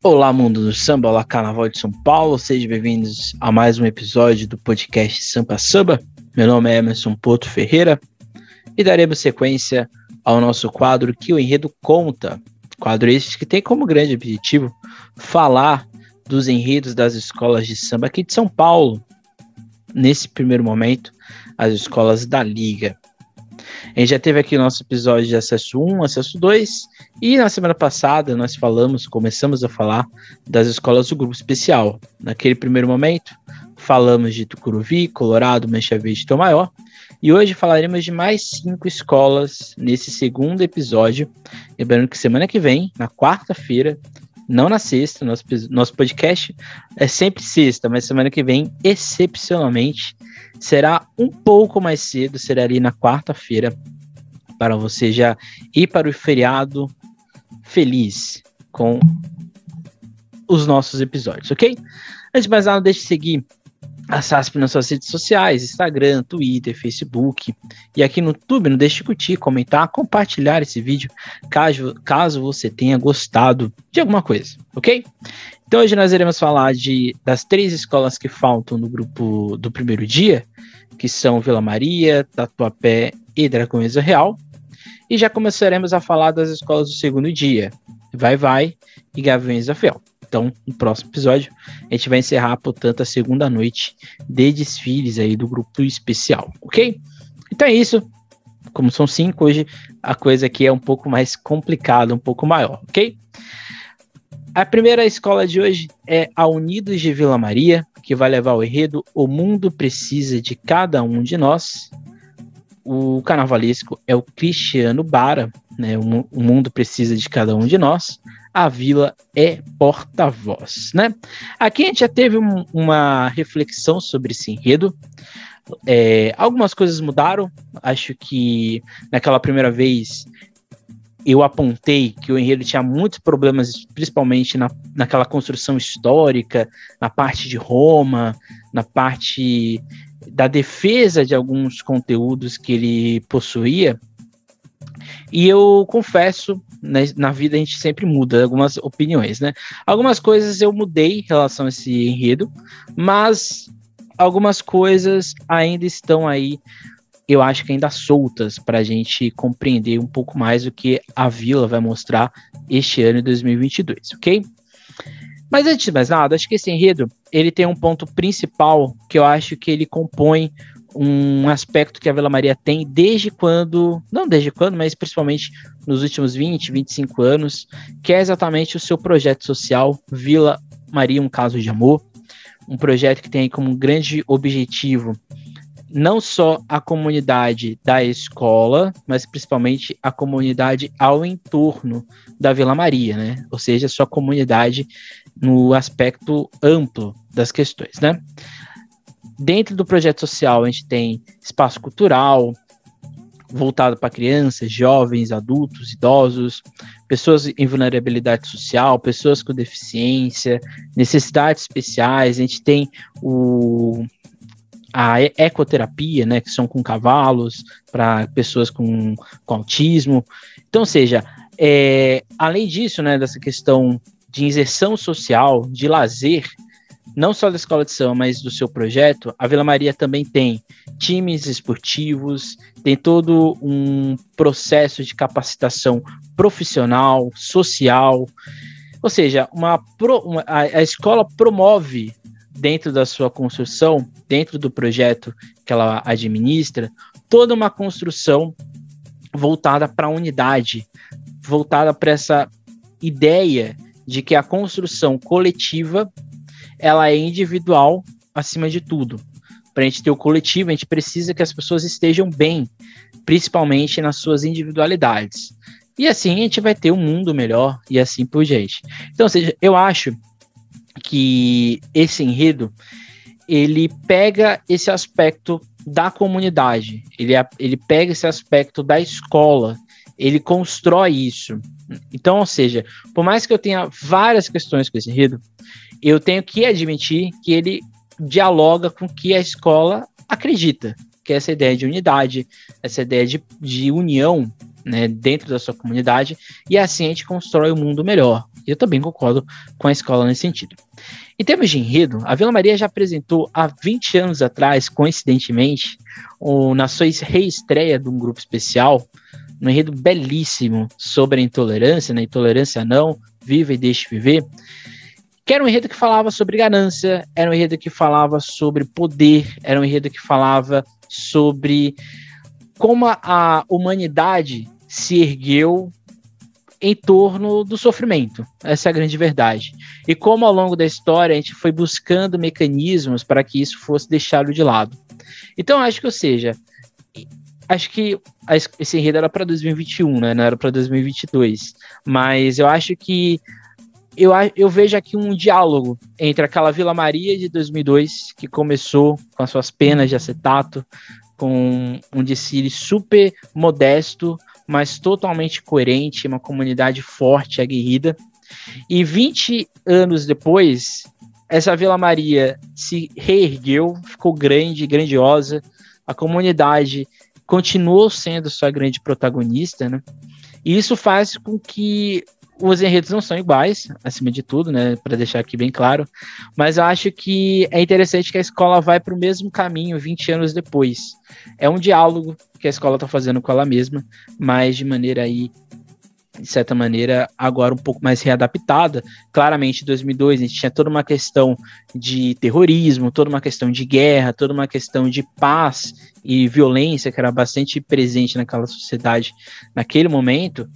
Olá, mundo do samba, olá, carnaval de São Paulo, sejam bem-vindos a mais um episódio do podcast Sampa Samba. Meu nome é Emerson Porto Ferreira e daremos sequência ao nosso quadro Que o Enredo Conta. Quadro este que tem como grande objetivo falar dos enredos das escolas de samba aqui de São Paulo. Nesse primeiro momento, as escolas da Liga. A gente já teve aqui o nosso episódio de acesso 1, acesso 2, e na semana passada nós começamos a falar das escolas do grupo especial. Naquele primeiro momento, falamos de Tucuruvi, Colorado, Mancha Verde e Tom Maior, e hoje falaremos de mais 5 escolas nesse segundo episódio. Lembrando que semana que vem, na quarta-feira, não na sexta, nosso podcast é sempre sexta, mas semana que vem, excepcionalmente, será um pouco mais cedo, será ali na quarta-feira, para você já ir para o feriado feliz com os nossos episódios, ok? Antes de mais nada, deixe de seguir a SASP nas suas redes sociais, Instagram, Twitter, Facebook, e aqui no YouTube, não deixe de curtir, comentar, compartilhar esse vídeo, caso você tenha gostado de alguma coisa, ok? Então hoje nós iremos falar das 3 escolas que faltam no grupo do primeiro dia, que são Vila Maria, Tatuapé e Dragonesa Real, e já começaremos a falar das escolas do segundo dia, Vai e Gaviões da Fiel. Então, no próximo episódio, a gente vai encerrar, portanto, a segunda noite de desfiles aí do grupo especial, ok? Então é isso. Como são 5, hoje a coisa aqui é um pouco mais complicada, um pouco maior, ok? A primeira escola de hoje é a Unidos de Vila Maria, que vai levar o enredo O Mundo Precisa de Cada Um de Nós. O carnavalesco é o Cristiano Bara, né? O mundo precisa de cada um de nós. A vila é porta-voz, né? Aqui a gente já teve uma reflexão sobre esse enredo. Algumas coisas mudaram. Acho que naquela primeira vez eu apontei que o enredo tinha muitos problemas, principalmente naquela construção histórica, na parte de Roma, na parte da defesa de alguns conteúdos que ele possuía. E eu confesso, né, na vida a gente sempre muda algumas opiniões, né? Algumas coisas eu mudei em relação a esse enredo, mas algumas coisas ainda estão aí, eu acho que ainda soltas, para a gente compreender um pouco mais o que a Vila vai mostrar este ano de 2022, ok? Mas antes de mais nada, acho que esse enredo ele tem um ponto principal que eu acho que ele compõe um aspecto que a Vila Maria tem mas principalmente nos últimos 20, 25 anos, que é exatamente o seu projeto social, Vila Maria, um caso de amor, um projeto que tem como grande objetivo não só a comunidade da escola, mas principalmente a comunidade ao entorno da Vila Maria, né? Ou seja, a sua comunidade no aspecto amplo das questões, né? Dentro do projeto social, a gente tem espaço cultural, voltado para crianças, jovens, adultos, idosos, pessoas em vulnerabilidade social, pessoas com deficiência, necessidades especiais. A gente tem a ecoterapia, né, que são com cavalos, para pessoas com autismo. Então, ou seja, além disso, né, dessa questão de inserção social, de lazer, não só da escola de samba, mas do seu projeto, a Vila Maria também tem times esportivos, tem todo um processo de capacitação profissional, social, ou seja, a escola promove dentro da sua construção, dentro do projeto que ela administra, toda uma construção voltada para a unidade, voltada para essa ideia de que a construção coletiva ela é individual acima de tudo. Para a gente ter o coletivo, a gente precisa que as pessoas estejam bem, principalmente nas suas individualidades. E assim a gente vai ter um mundo melhor e assim por diante. Então, ou seja, eu acho que esse enredo, ele pega esse aspecto da comunidade, ele pega esse aspecto da escola, ele constrói isso. Então, ou seja, por mais que eu tenha várias questões com esse enredo, eu tenho que admitir que ele dialoga com o que a escola acredita, que é essa ideia de unidade, essa ideia de união, né, dentro da sua comunidade, e assim a gente constrói um mundo melhor. Eu também concordo com a escola nesse sentido. Em termos de enredo, a Vila Maria já apresentou há 20 anos atrás, coincidentemente, na sua reestreia de um grupo especial, um enredo belíssimo sobre a intolerância, né? Intolerância não, viva e deixe viver, que era um enredo que falava sobre ganância, era um enredo que falava sobre poder, era um enredo que falava sobre como a humanidade se ergueu em torno do sofrimento. Essa é a grande verdade. E como ao longo da história a gente foi buscando mecanismos para que isso fosse deixado de lado. Então acho que esse enredo era para 2021, né? Não era para 2022. Mas eu acho que eu vejo aqui um diálogo entre aquela Vila Maria de 2002, que começou com as suas penas de acetato, com um desfile super modesto, mas totalmente coerente, uma comunidade forte, aguerrida. E 20 anos depois, essa Vila Maria se reergueu, ficou grande, grandiosa, a comunidade continuou sendo sua grande protagonista, né? E isso faz com que os enredos não são iguais, acima de tudo, né, para deixar aqui bem claro, mas eu acho que é interessante que a escola vai para o mesmo caminho 20 anos depois. É um diálogo que a escola está fazendo com ela mesma, mas de maneira aí, de certa maneira, agora um pouco mais readaptada. Claramente, em 2002, a gente tinha toda uma questão de terrorismo, toda uma questão de guerra, toda uma questão de paz e violência, que era bastante presente naquela sociedade naquele momento.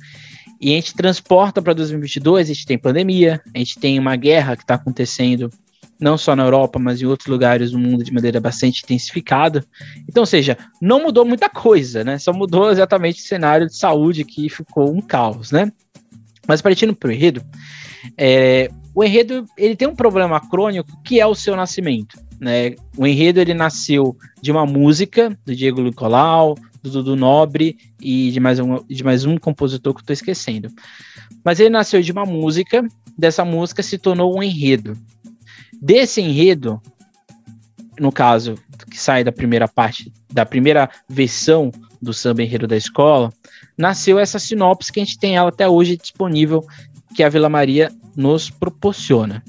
E a gente transporta para 2022, a gente tem pandemia, a gente tem uma guerra que está acontecendo não só na Europa, mas em outros lugares do mundo de maneira bastante intensificada. Então, ou seja, não mudou muita coisa, né? Só mudou exatamente o cenário de saúde, que ficou um caos, né? Mas partindo para o enredo, ele tem um problema crônico, que é o seu nascimento, né? O enredo ele nasceu de uma música do Diego Nicolau, do Dudu Nobre e de mais um compositor que eu estou esquecendo. Mas ele nasceu de uma música, dessa música se tornou um enredo. Desse enredo, no caso, que sai da primeira parte, da primeira versão do samba enredo da escola, nasceu essa sinopse que a gente tem ela até hoje disponível, que a Vila Maria nos proporciona.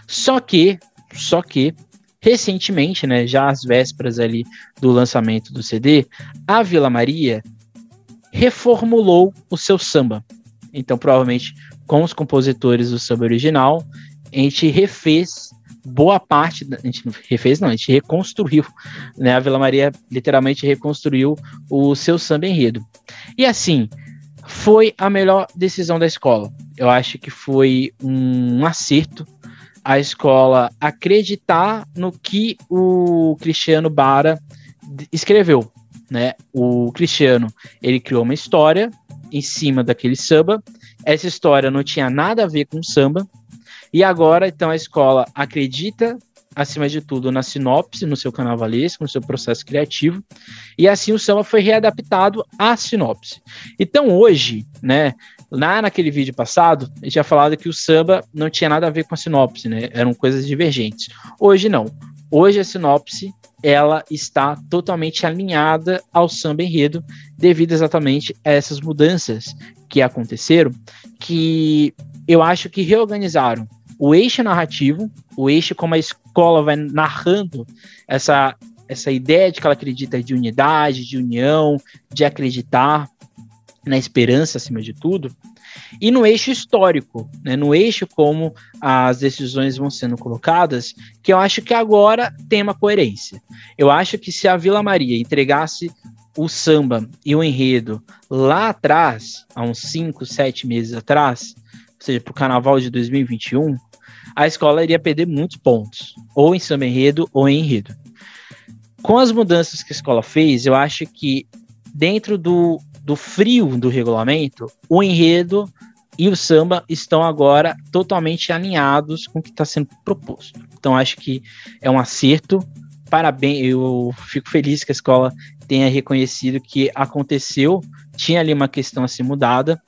Só que, recentemente, né, já às vésperas ali do lançamento do CD, a Vila Maria reformulou o seu samba. Então, provavelmente, com os compositores do samba original, a gente refez boa parte, a gente reconstruiu, né? A Vila Maria literalmente reconstruiu o seu samba enredo. E assim, foi a melhor decisão da escola. Eu acho que foi um acerto a escola acreditar no que o Cristiano Bara escreveu, né? O Cristiano, ele criou uma história em cima daquele samba. Essa história não tinha nada a ver com samba. E agora, então, a escola acredita, acima de tudo, na sinopse, no seu carnavalesco, no seu processo criativo, e assim o samba foi readaptado à sinopse. Então, hoje, né, lá naquele vídeo passado, a gente tinha falado que o samba não tinha nada a ver com a sinopse, né, eram coisas divergentes. Hoje, não. Hoje, a sinopse, ela está totalmente alinhada ao samba enredo, devido exatamente a essas mudanças que aconteceram, que eu acho que reorganizaram o eixo narrativo, o eixo como a escola vai narrando essa ideia de que ela acredita de unidade, de união, de acreditar na esperança acima de tudo, e no eixo histórico, né, no eixo como as decisões vão sendo colocadas, que eu acho que agora tem uma coerência. Eu acho que se a Vila Maria entregasse o samba e o enredo lá atrás, há uns 5, 7 meses atrás, ou seja, para o carnaval de 2021, a escola iria perder muitos pontos, ou em samba enredo ou em enredo. Com as mudanças que a escola fez, eu acho que dentro do frio do regulamento, o enredo e o samba estão agora totalmente alinhados com o que está sendo proposto. Então, acho que é um acerto. Parabéns, eu fico feliz que a escola tenha reconhecido que aconteceu, tinha ali uma questão a ser mudada,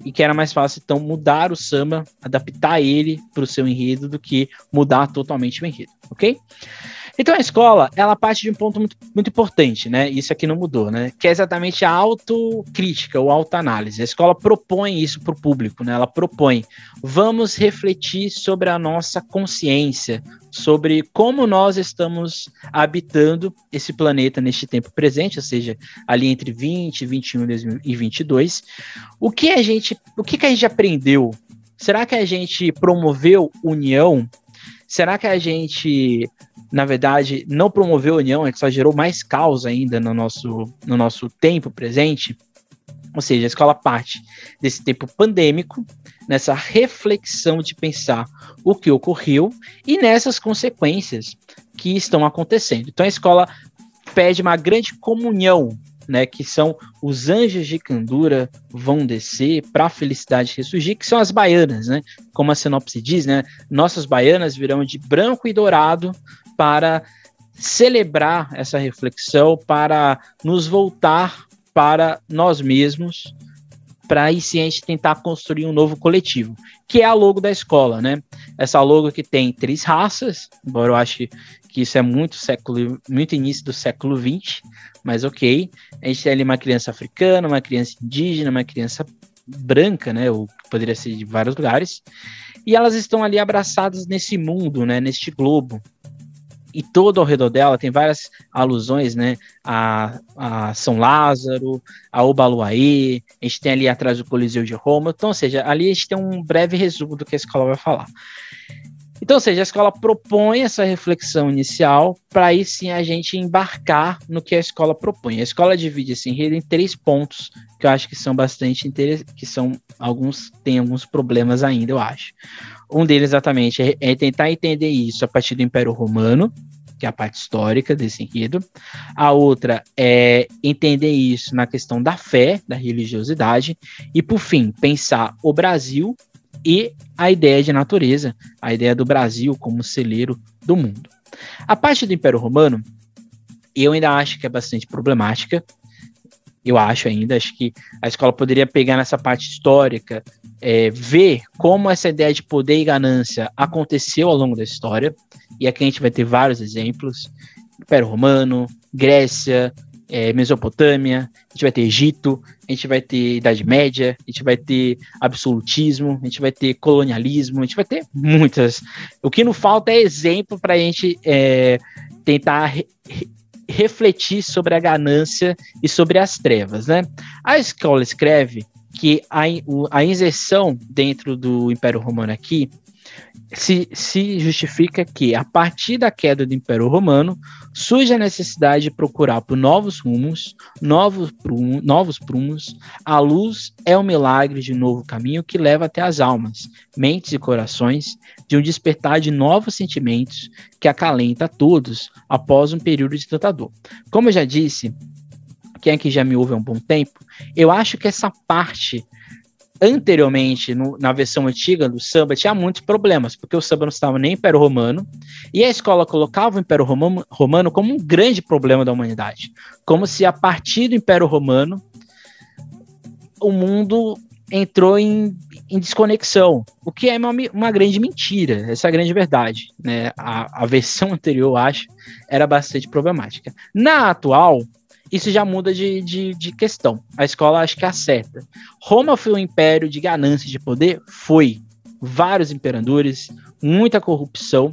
e que era mais fácil, então, mudar o samba, adaptar ele para o seu enredo, do que mudar totalmente o enredo, ok? Então a escola, ela parte de um ponto muito, muito importante, né? Isso aqui não mudou, né? Que é exatamente a autocrítica ou autoanálise. A escola propõe isso para o público, né? Ela propõe, vamos refletir sobre a nossa consciência, sobre como nós estamos habitando esse planeta neste tempo presente, ou seja, ali entre 20, 21 e 22. O que a gente aprendeu? Será que a gente promoveu união? Será que a gente, na verdade, não promoveu a união, é que só gerou mais caos ainda no nosso tempo presente? Ou seja, a escola parte desse tempo pandêmico, nessa reflexão de pensar o que ocorreu e nessas consequências que estão acontecendo. Então a escola pede uma grande comunhão, né, que são os anjos de candura vão descer para a felicidade ressurgir, que são as baianas, né, como a sinopse diz, né, nossas baianas virão de branco e dourado para celebrar essa reflexão, para nos voltar para nós mesmos, para aí sim a gente tentar construir um novo coletivo, que é a logo da escola, né, essa logo que tem 3 raças, embora eu ache que isso é muito início do século XX, mas ok. A gente tem ali uma criança africana, uma criança indígena, uma criança branca, né, ou poderia ser de vários lugares, e elas estão ali abraçadas nesse mundo, né, neste globo. E todo ao redor dela tem várias alusões, né, a São Lázaro, a Obaluaê, a gente tem ali atrás o Coliseu de Roma, então, ou seja, ali a gente tem um breve resumo do que a escola vai falar. Então, ou seja, a escola propõe essa reflexão inicial para aí sim a gente embarcar no que a escola propõe. A escola divide esse enredo em 3 pontos que eu acho que são bastante interessantes, que são tem alguns problemas ainda, eu acho. Um deles exatamente é tentar entender isso a partir do Império Romano, que é a parte histórica desse enredo. A outra é entender isso na questão da fé, da religiosidade. E, por fim, pensar o Brasil e a ideia de natureza, a ideia do Brasil como celeiro do mundo. A parte do Império Romano, eu ainda acho que é bastante problemática. Acho que a escola poderia pegar nessa parte histórica, ver como essa ideia de poder e ganância aconteceu ao longo da história, e aqui a gente vai ter vários exemplos: Império Romano, Grécia, Mesopotâmia, a gente vai ter Egito, a gente vai ter Idade Média, a gente vai ter absolutismo, a gente vai ter colonialismo, a gente vai ter muitas. O que não falta é exemplo para a gente tentar refletir sobre a ganância e sobre as trevas, né? A escola escreve que a inserção dentro do Império Romano aqui se justifica que, a partir da queda do Império Romano, surge a necessidade de procurar por novos rumos, novos prumos. A luz é o milagre de um novo caminho que leva até as almas, mentes e corações, de um despertar de novos sentimentos que acalenta a todos após um período de tanta dor. Como eu já disse, quem aqui já me ouve há um bom tempo, eu acho que essa parte anteriormente, na versão antiga do samba, tinha muitos problemas, porque o samba não estava nem no Império Romano, e a escola colocava o Império Romano como um grande problema da humanidade, como se a partir do Império Romano o mundo entrou em desconexão, o que é uma grande mentira, essa é a grande verdade, né? A versão anterior, eu acho, era bastante problemática. Na atual, isso já muda de questão. A escola acho que acerta. Roma foi um império de ganância e de poder? Foi. Vários imperadores, muita corrupção,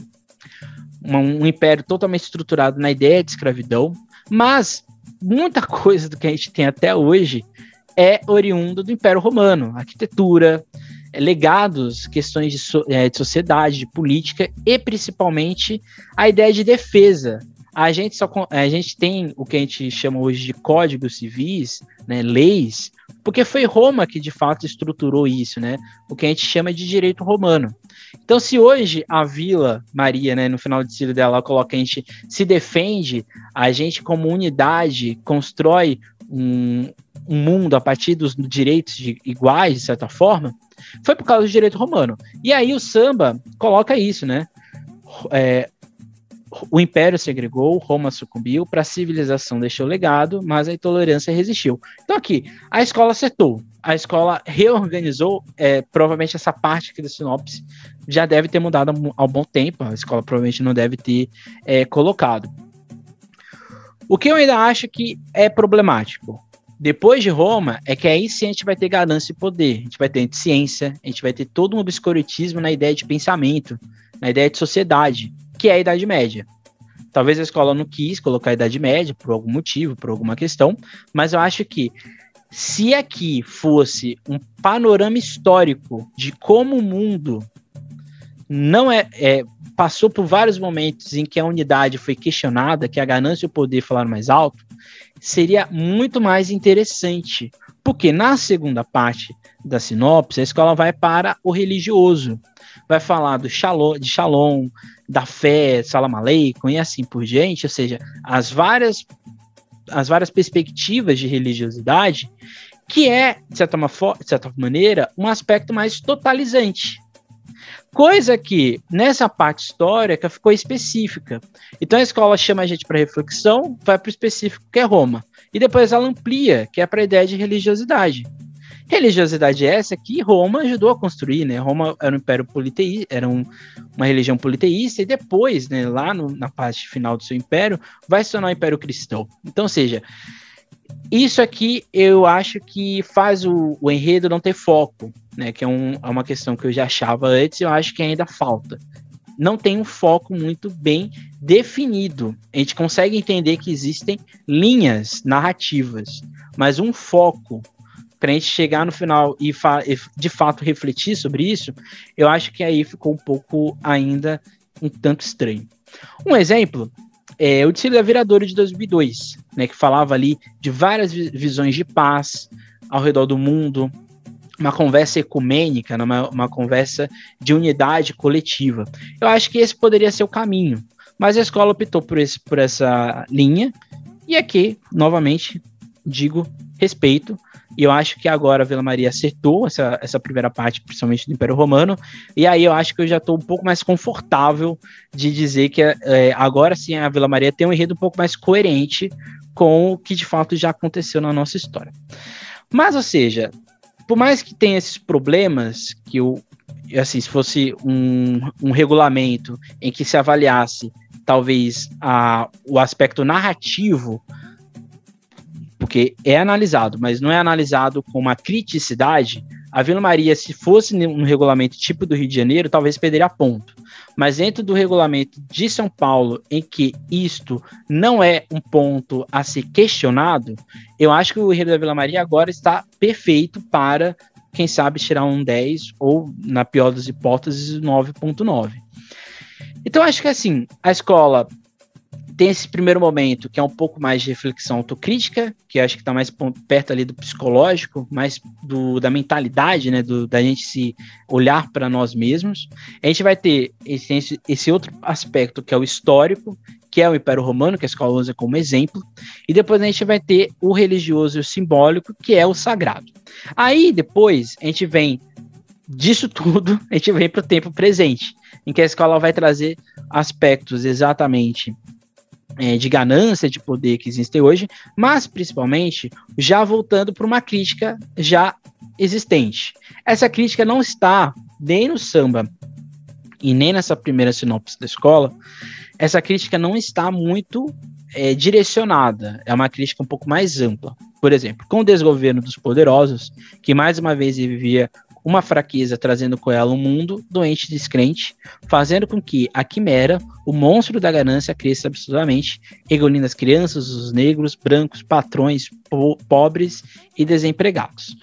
um império totalmente estruturado na ideia de escravidão, mas muita coisa do que a gente tem até hoje é oriundo do Império Romano. Arquitetura, legados, questões de sociedade, de política e principalmente a ideia de defesa. A gente tem o que a gente chama hoje de códigos civis, né, leis, porque foi Roma que de fato estruturou isso, né, o que a gente chama de direito romano. Então, se hoje a Vila Maria, né, no final de ciclo dela, coloca a gente se defende, a gente como unidade constrói um mundo a partir dos direitos iguais, de certa forma, foi por causa do direito romano. E aí o samba coloca isso, né? o Império segregou, Roma sucumbiu, para a civilização deixou legado, mas a intolerância resistiu. Então aqui, a escola acertou, a escola reorganizou, provavelmente essa parte aqui da sinopse já deve ter mudado há um bom tempo, a escola provavelmente não deve ter colocado. O que eu ainda acho que é problemático, depois de Roma, é que aí sim a gente vai ter ganância e poder, a gente vai ter ciência, a gente vai ter todo um obscurantismo na ideia de pensamento, na ideia de sociedade, que é a Idade Média. Talvez a escola não quis colocar a Idade Média por algum motivo, por alguma questão, mas eu acho que se aqui fosse um panorama histórico de como o mundo não passou por vários momentos em que a unidade foi questionada, que a ganância e o poder falaram mais alto, seria muito mais interessante, porque na segunda parte da sinopse, a escola vai para o religioso, vai falar de Shalom, da fé, Salam Aleikum e assim por diante, ou seja, as várias perspectivas de religiosidade, que é, de certa maneira, um aspecto mais totalizante. Coisa que, nessa parte histórica, ficou específica. Então a escola chama a gente para reflexão, vai para o específico, que é Roma. E depois ela amplia, que é para a ideia de religiosidade. Religiosidade essa que Roma ajudou a construir, né? Roma era um império politeísta, era uma religião politeísta, e depois, né, lá na parte final do seu império, vai se tornar um império cristão. Então, ou seja, isso aqui eu acho que faz o enredo não ter foco, né? Que é uma questão que eu já achava antes e eu acho que ainda falta. Não tem um foco muito bem definido. A gente consegue entender que existem linhas narrativas, mas um foco para a gente chegar no final e de fato refletir sobre isso, eu acho que aí ficou um pouco ainda um tanto estranho. Um exemplo é o Destino da Viradouro de 2002, né, que falava ali de várias visões de paz ao redor do mundo, uma conversa ecumênica, uma conversa de unidade coletiva. Eu acho que esse poderia ser o caminho, mas a escola optou por essa linha, e aqui, novamente, digo respeito, e eu acho que agora a Vila Maria acertou essa primeira parte, principalmente do Império Romano, e aí eu acho que eu já estou um pouco mais confortável de dizer que agora sim a Vila Maria tem um enredo um pouco mais coerente com o que de fato já aconteceu na nossa história. Mas, ou seja, por mais que tenha esses problemas, que assim, se fosse um regulamento em que se avaliasse talvez o aspecto narrativo, porque é analisado, mas não é analisado com uma criticidade, a Vila Maria, se fosse um regulamento tipo do Rio de Janeiro, talvez perderia ponto. Mas dentro do regulamento de São Paulo, em que isto não é um ponto a ser questionado, eu acho que o enredo da Vila Maria agora está perfeito para, quem sabe, tirar um 10 ou, na pior das hipóteses, 9.9. Então, acho que assim, a escola tem esse primeiro momento, que é um pouco mais de reflexão autocrítica, que acho que está mais perto ali do psicológico, mais da mentalidade, né, da gente se olhar para nós mesmos. A gente vai ter esse outro aspecto, que é o histórico, que é o Império Romano, que a escola usa como exemplo, e depois a gente vai ter o religioso e o simbólico, que é o sagrado. Aí, depois, a gente vem disso tudo, a gente vem para o tempo presente, em que a escola vai trazer aspectos exatamente de ganância, de poder que existem hoje, mas principalmente já voltando para uma crítica já existente. Essa crítica não está nem no samba e nem nessa primeira sinopse da escola, essa crítica não está muito direcionada, é uma crítica um pouco mais ampla. Por exemplo, com o desgoverno dos poderosos, que mais uma vez vivia uma fraqueza, trazendo com ela um mundo doente e descrente, fazendo com que a quimera, o monstro da ganância, cresça absurdamente, engolindo as crianças, os negros, brancos, patrões, pobres e desempregados.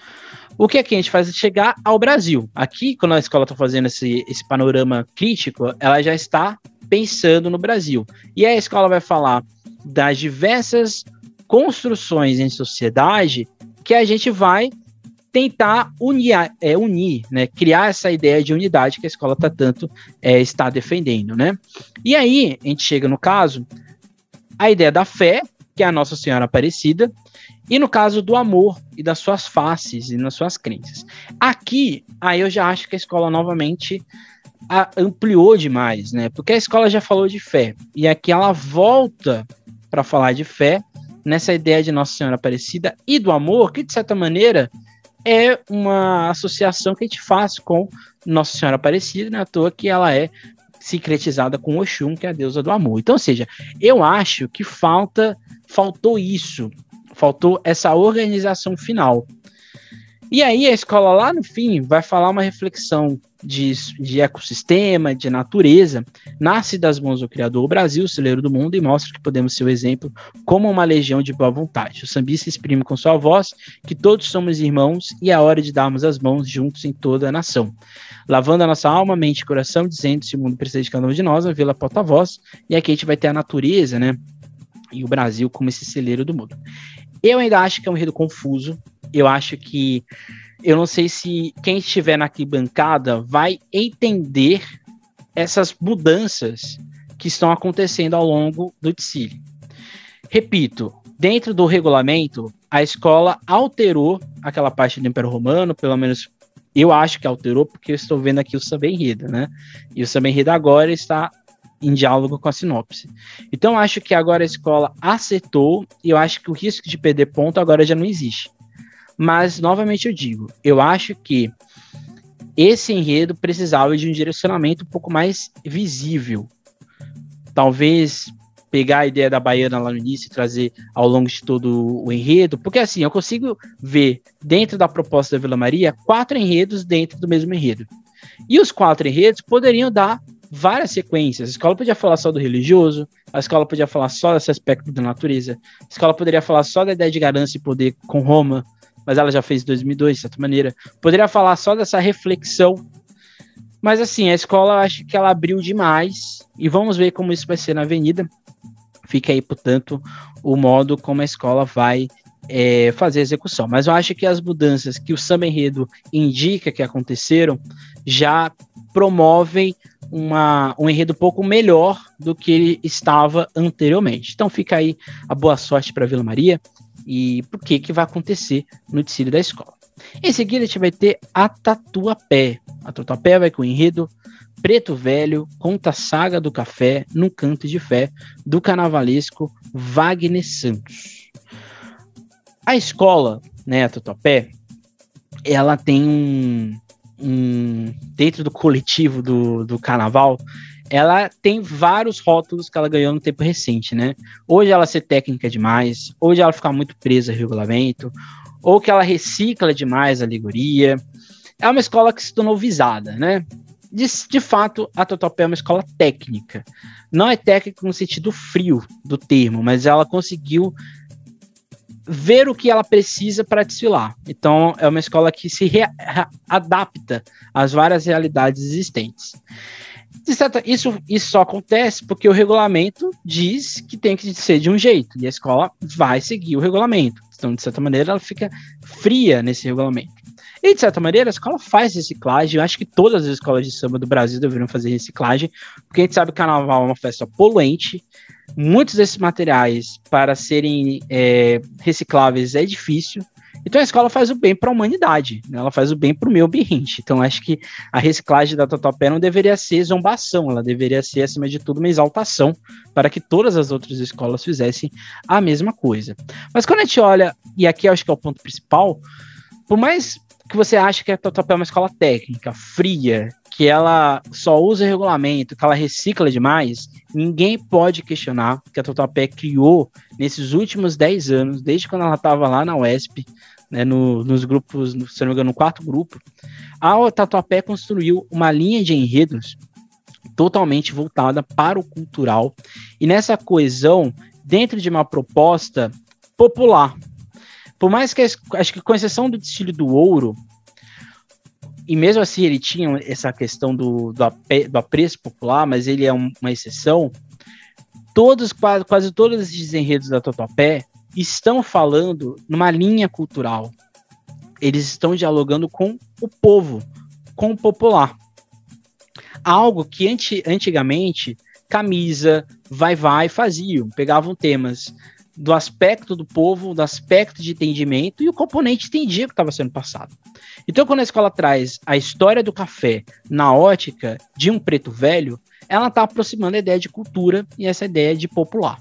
O que aqui a gente faz é chegar ao Brasil. Aqui, quando a escola está fazendo esse panorama crítico, ela já está pensando no Brasil. E aí a escola vai falar das diversas construções em sociedade que a gente vai tentar unir, né, criar essa ideia de unidade que a escola está defendendo, né? E aí, a gente chega no caso, a ideia da fé, que é a Nossa Senhora Aparecida, e no caso do amor e das suas faces e nas suas crenças. Aqui, aí eu já acho que a escola novamente ampliou demais, né? Porque a escola já falou de fé, e aqui ela volta para falar de fé, nessa ideia de Nossa Senhora Aparecida e do amor, que de certa maneira é uma associação que a gente faz com Nossa Senhora Aparecida, não é à toa que ela é sincretizada com Oxum, que é a deusa do amor. Então, ou seja, eu acho que faltou isso, faltou essa organização final. E aí a escola lá no fim vai falar uma reflexão de ecossistema, de natureza, nasce das mãos do Criador o Brasil, o celeiro do mundo, e mostra que podemos ser o exemplo como uma legião de boa vontade. O sambista exprime com sua voz que todos somos irmãos e é hora de darmos as mãos juntos em toda a nação. Lavando a nossa alma, mente e coração, dizendo se o mundo precisa de cada um de nós, a vila porta-voz, e aqui a gente vai ter a natureza, né, e o Brasil como esse celeiro do mundo. Eu ainda acho que é um enredo confuso. Eu não sei se quem estiver na arquibancada vai entender essas mudanças que estão acontecendo ao longo do desfile. Repito, dentro do regulamento, a escola alterou aquela parte do Império Romano, pelo menos eu acho que alterou, porque eu estou vendo aqui o samba enredo, né? E o samba enredo agora está em diálogo com a sinopse. Então, acho que agora a escola acertou, e eu acho que o risco de perder ponto agora já não existe. Mas, novamente eu digo, eu acho que esse enredo precisava de um direcionamento um pouco mais visível. Talvez pegar a ideia da baiana lá no início e trazer ao longo de todo o enredo, porque assim, eu consigo ver dentro da proposta da Vila Maria 4 enredos dentro do mesmo enredo. E os 4 enredos poderiam dar várias sequências. A escola podia falar só do religioso, a escola podia falar só desse aspecto da natureza, a escola poderia falar só da ideia de ganância e poder com Roma, mas ela já fez em 2002, de certa maneira. Poderia falar só dessa reflexão, mas assim, a escola, eu acho que ela abriu demais, e vamos ver como isso vai ser na Avenida. Fica aí, portanto, o modo como a escola vai fazer a execução. Mas eu acho que as mudanças que o samba enredo indica que aconteceram já promovem um enredo um pouco melhor do que ele estava anteriormente. Então fica aí a boa sorte para a Vila Maria e o que vai acontecer no desfile da escola. Em seguida a gente vai ter a Tatuapé. A Tatuapé vai com o enredo Preto Velho, conta a saga do café num canto de fé, do carnavalesco Wagner Santos. A escola, né, a Tatuapé, ela tem dentro do coletivo do carnaval, ela tem vários rótulos que ela ganhou no tempo recente, né? Hoje ela ser técnica demais, hoje ela ficar muito presa ao regulamento, ou que ela recicla demais a alegoria. É uma escola que se tornou visada, né? De fato, a Tatuapé é uma escola técnica. Não é técnica no sentido frio do termo, mas ela conseguiu ver o que ela precisa para desfilar. Então, é uma escola que se adapta às várias realidades existentes. Isso só acontece porque o regulamento diz que tem que ser de um jeito, e a escola vai seguir o regulamento. Então, de certa maneira, ela fica fria nesse regulamento. E, de certa maneira, a escola faz reciclagem. Eu acho que todas as escolas de samba do Brasil deveriam fazer reciclagem, porque a gente sabe que o carnaval é uma festa poluente. Muitos desses materiais, para serem recicláveis, é difícil. Então a escola faz o bem para a humanidade, né? Ela faz o bem para o meio ambiente. Então acho que a reciclagem da Tatuapé não deveria ser zombação, ela deveria ser, acima de tudo, uma exaltação para que todas as outras escolas fizessem a mesma coisa. Mas quando a gente olha, e aqui eu acho que é o ponto principal, por mais que você ache que a Tatuapé é uma escola técnica, fria, que ela só usa regulamento, que ela recicla demais, ninguém pode questionar que a Tatuapé criou nesses últimos 10 anos, desde quando ela estava lá na UESP, né, nos grupos, se não me engano, no 4º grupo, a Tatuapé construiu uma linha de enredos totalmente voltada para o cultural e nessa coesão dentro de uma proposta popular. Por mais que, acho que com exceção do desfile do ouro, e mesmo assim ele tinha essa questão do apreço popular, mas ele é uma exceção, quase todos esses enredos da Tatuapé estão falando numa linha cultural. Eles estão dialogando com o povo, com o popular. Algo que antigamente Camisa, Vai Vai faziam, pegavam temas do aspecto do povo, do aspecto de entendimento, e o componente entendia o que estava sendo passado. Então, quando a escola traz a história do café na ótica de um preto velho, ela está aproximando a ideia de cultura e essa ideia de popular.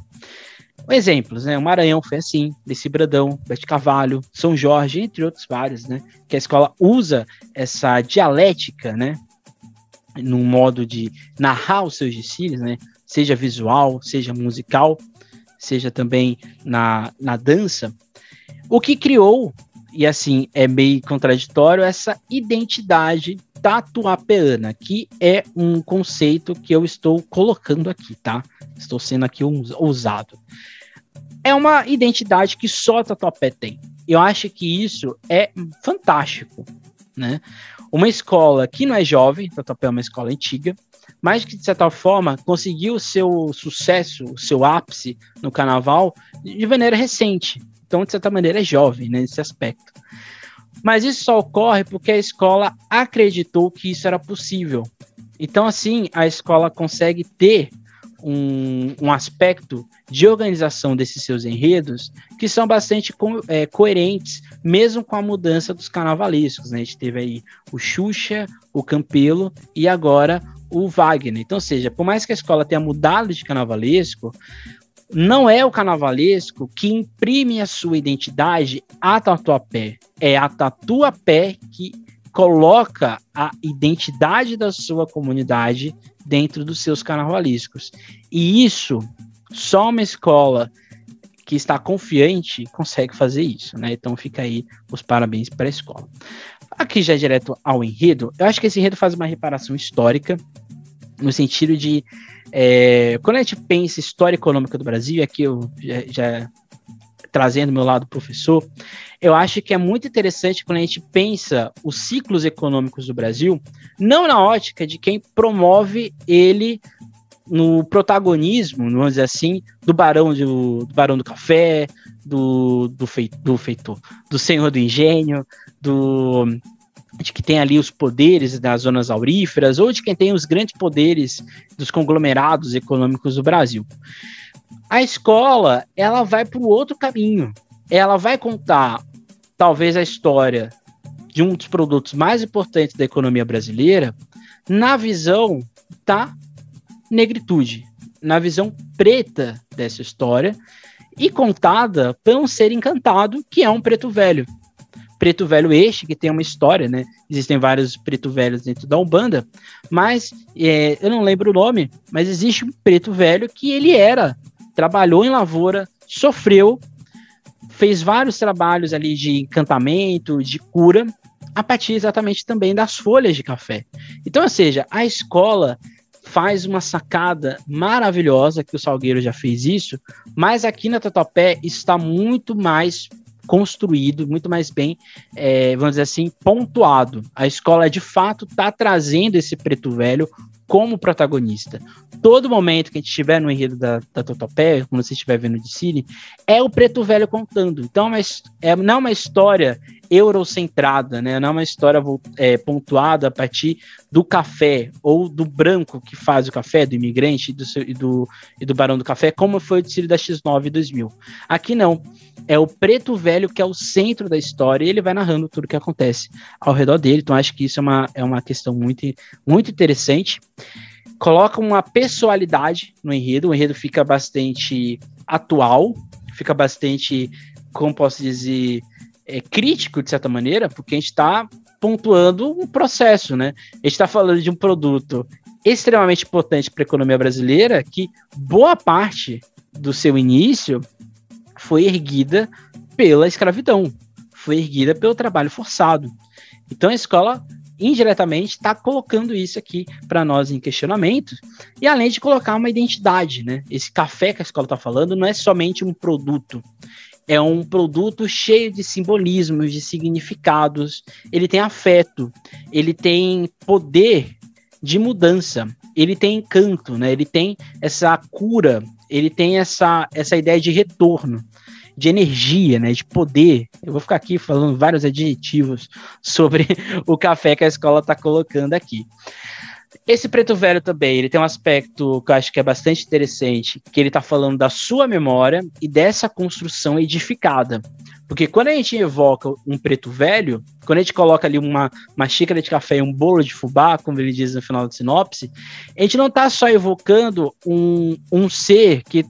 Exemplos, né? O Maranhão foi assim, Desi Bradão, Bete Carvalho, São Jorge, entre outros vários, né? Que a escola usa essa dialética, né? No modo de narrar os seus desfiles, né? Seja visual, seja musical, seja também na dança. O que criou, e assim, é meio contraditório, essa identidade tatuapeana, que é um conceito que eu estou colocando aqui, tá? Estou sendo aqui ousado. É uma identidade que só a Tatuapé tem. Eu acho que isso é fantástico, né? Uma escola que não é jovem, Tatuapé é uma escola antiga, mas que, de certa forma, conseguiu o seu sucesso, o seu ápice no carnaval de maneira recente. Então, de certa maneira, é jovem, né, nesse aspecto. Mas isso só ocorre porque a escola acreditou que isso era possível. Então, assim, a escola consegue ter um aspecto de organização desses seus enredos que são bastante coerentes, mesmo com a mudança dos carnavalescos, né? A gente teve aí o Xuxa, o Campelo e agora o Wagner. Então, ou seja, por mais que a escola tenha mudado de carnavalesco, não é o carnavalesco que imprime a sua identidade a Tatuapé. É a Tatuapé que coloca a identidade da sua comunidade dentro dos seus carnavalescos. E isso, só uma escola que está confiante consegue fazer isso, né? Então fica aí os parabéns para a escola. Aqui já direto ao enredo, eu acho que esse enredo faz uma reparação histórica, no sentido de, quando a gente pensa história econômica do Brasil, aqui eu já trazendo meu lado professor, eu acho que é muito interessante quando a gente pensa os ciclos econômicos do Brasil, não na ótica de quem promove ele no protagonismo, vamos dizer assim, do barão do café, do feitor, do senhor do engenho, de que tem ali os poderes das zonas auríferas, ou de quem tem os grandes poderes dos conglomerados econômicos do Brasil. A escola, ela vai para o outro caminho. Ela vai contar, talvez, a história de um dos produtos mais importantes da economia brasileira na visão da negritude, na visão preta dessa história, e contada por um ser encantado, que é um preto velho. Preto velho este, que tem uma história, né? Existem vários preto velhos dentro da Umbanda, mas eu não lembro o nome, mas existe um preto velho que ele trabalhou em lavoura, sofreu, fez vários trabalhos ali de encantamento, de cura, a partir exatamente também das folhas de café. Então, ou seja, a escola faz uma sacada maravilhosa, que o Salgueiro já fez isso, mas aqui na Tatuapé está muito mais construído, muito mais bem, vamos dizer assim, pontuado. A escola, de fato, está trazendo esse preto velho como protagonista. Todo momento que a gente estiver no enredo da Tatuapé, quando você estiver vendo de Cine, é o preto velho contando. Então, não é uma história eurocentrada, né? Não é uma história pontuada a partir do café ou do branco que faz o café, do imigrante e do barão do café, como foi o desfile da X9 2000. Aqui não. É o preto velho que é o centro da história e ele vai narrando tudo o que acontece ao redor dele. Então, acho que isso é uma questão muito, muito interessante. Coloca uma pessoalidade no enredo. O enredo fica bastante atual, fica bastante, como posso dizer, crítico, de certa maneira, porque a gente está pontuando um processo, né? A gente está falando de um produto extremamente importante para a economia brasileira, que boa parte do seu início foi erguida pela escravidão, foi erguida pelo trabalho forçado. Então a escola, indiretamente, está colocando isso aqui para nós em questionamento, e além de colocar uma identidade, né? Esse café que a escola está falando não é somente um produto, é um produto cheio de simbolismos, de significados, ele tem afeto, ele tem poder de mudança, ele tem encanto, né? Ele tem essa cura, ele tem essa ideia de retorno, de energia, né, de poder. Eu vou ficar aqui falando vários adjetivos sobre o café que a escola está colocando aqui. Esse Preto Velho também, ele tem um aspecto que eu acho que é bastante interessante, que ele está falando da sua memória e dessa construção edificada. Porque quando a gente evoca um Preto Velho, quando a gente coloca ali uma xícara de café e um bolo de fubá, como ele diz no final da sinopse, a gente não está só evocando um ser que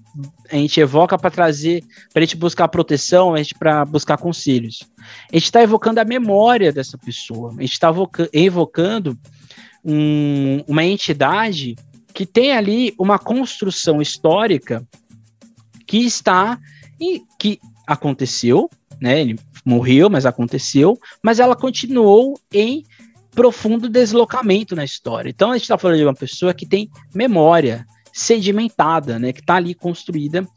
a gente evoca para trazer, para a gente buscar proteção, a gente para buscar conselhos. A gente está evocando a memória dessa pessoa, a gente está evocando uma entidade que tem ali uma construção histórica que que aconteceu, né? Ele morreu, mas aconteceu, mas ela continuou em profundo deslocamento na história. Então a gente está falando de uma pessoa que tem memória sedimentada, né? Que está ali construída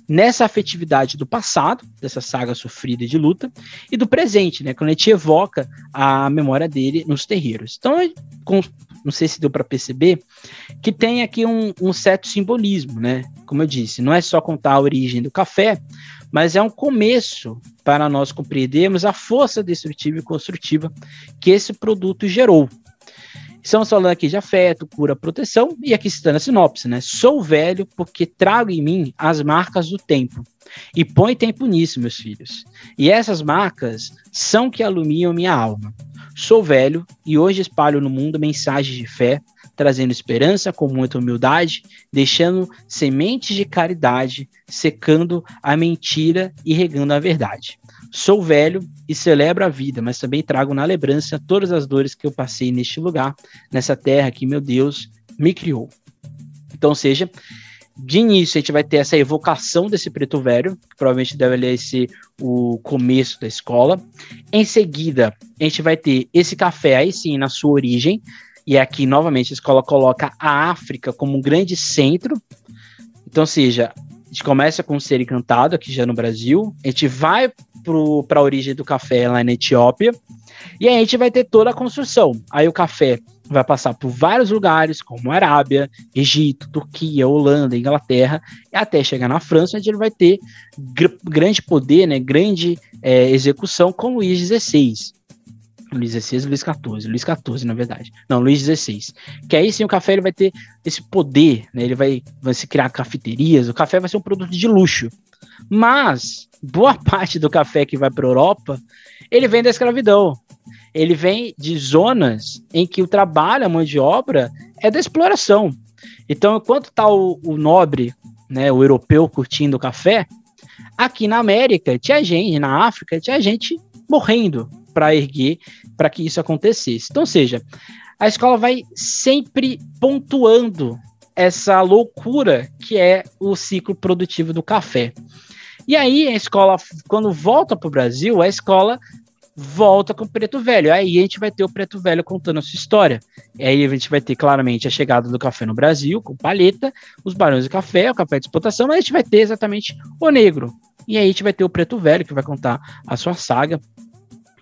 nessa afetividade do passado, dessa saga sofrida de luta, e do presente, né? Quando a gente evoca a memória dele nos terreiros. Então, não sei se deu para perceber, que tem aqui um certo simbolismo, né? Como eu disse, não é só contar a origem do café, mas é um começo para nós compreendermos a força destrutiva e construtiva que esse produto gerou. Estamos falando aqui de afeto, cura, proteção, e aqui está na sinopse, né? Sou velho porque trago em mim as marcas do tempo. E põe tempo nisso, meus filhos. E essas marcas são que alumiam minha alma. Sou velho e hoje espalho no mundo mensagens de fé, trazendo esperança com muita humildade, deixando sementes de caridade, secando a mentira e regando a verdade. Sou velho e celebro a vida, mas também trago na lembrança todas as dores que eu passei neste lugar, nessa terra que meu Deus me criou. Então, ou seja, de início a gente vai ter essa evocação desse Preto Velho, que provavelmente deve ser o começo da escola. Em seguida, a gente vai ter esse café aí sim na sua origem, e aqui novamente a escola coloca a África como um grande centro. Então, ou seja, a gente começa com o ser encantado aqui já no Brasil, a gente vai para a origem do café lá na Etiópia, e aí a gente vai ter toda a construção. Aí o café vai passar por vários lugares, como Arábia, Egito, Turquia, Holanda, Inglaterra, até chegar na França, onde ele vai ter grande poder, né, grande execução com Luís XVI. Luís XVI, Luís XIV, na verdade. Não, Luís XVI. Que aí sim o café ele vai ter esse poder, né? Ele vai se criar cafeterias, o café vai ser um produto de luxo. Mas boa parte do café que vai para a Europa, ele vem da escravidão. Ele vem de zonas em que o trabalho, a mão de obra, é da exploração. Então, enquanto está o nobre, né, o europeu curtindo o café, aqui na América tinha gente, na África tinha gente morrendo para erguer, para que isso acontecesse. Então, ou seja, a escola vai sempre pontuando essa loucura que é o ciclo produtivo do café. E aí a escola, quando volta para o Brasil, a escola volta com o Preto Velho. Aí a gente vai ter o Preto Velho contando a sua história. E aí a gente vai ter claramente a chegada do café no Brasil, com palheta, os barões de café, o café de exportação, mas a gente vai ter exatamente o negro. E aí a gente vai ter o Preto Velho, que vai contar a sua saga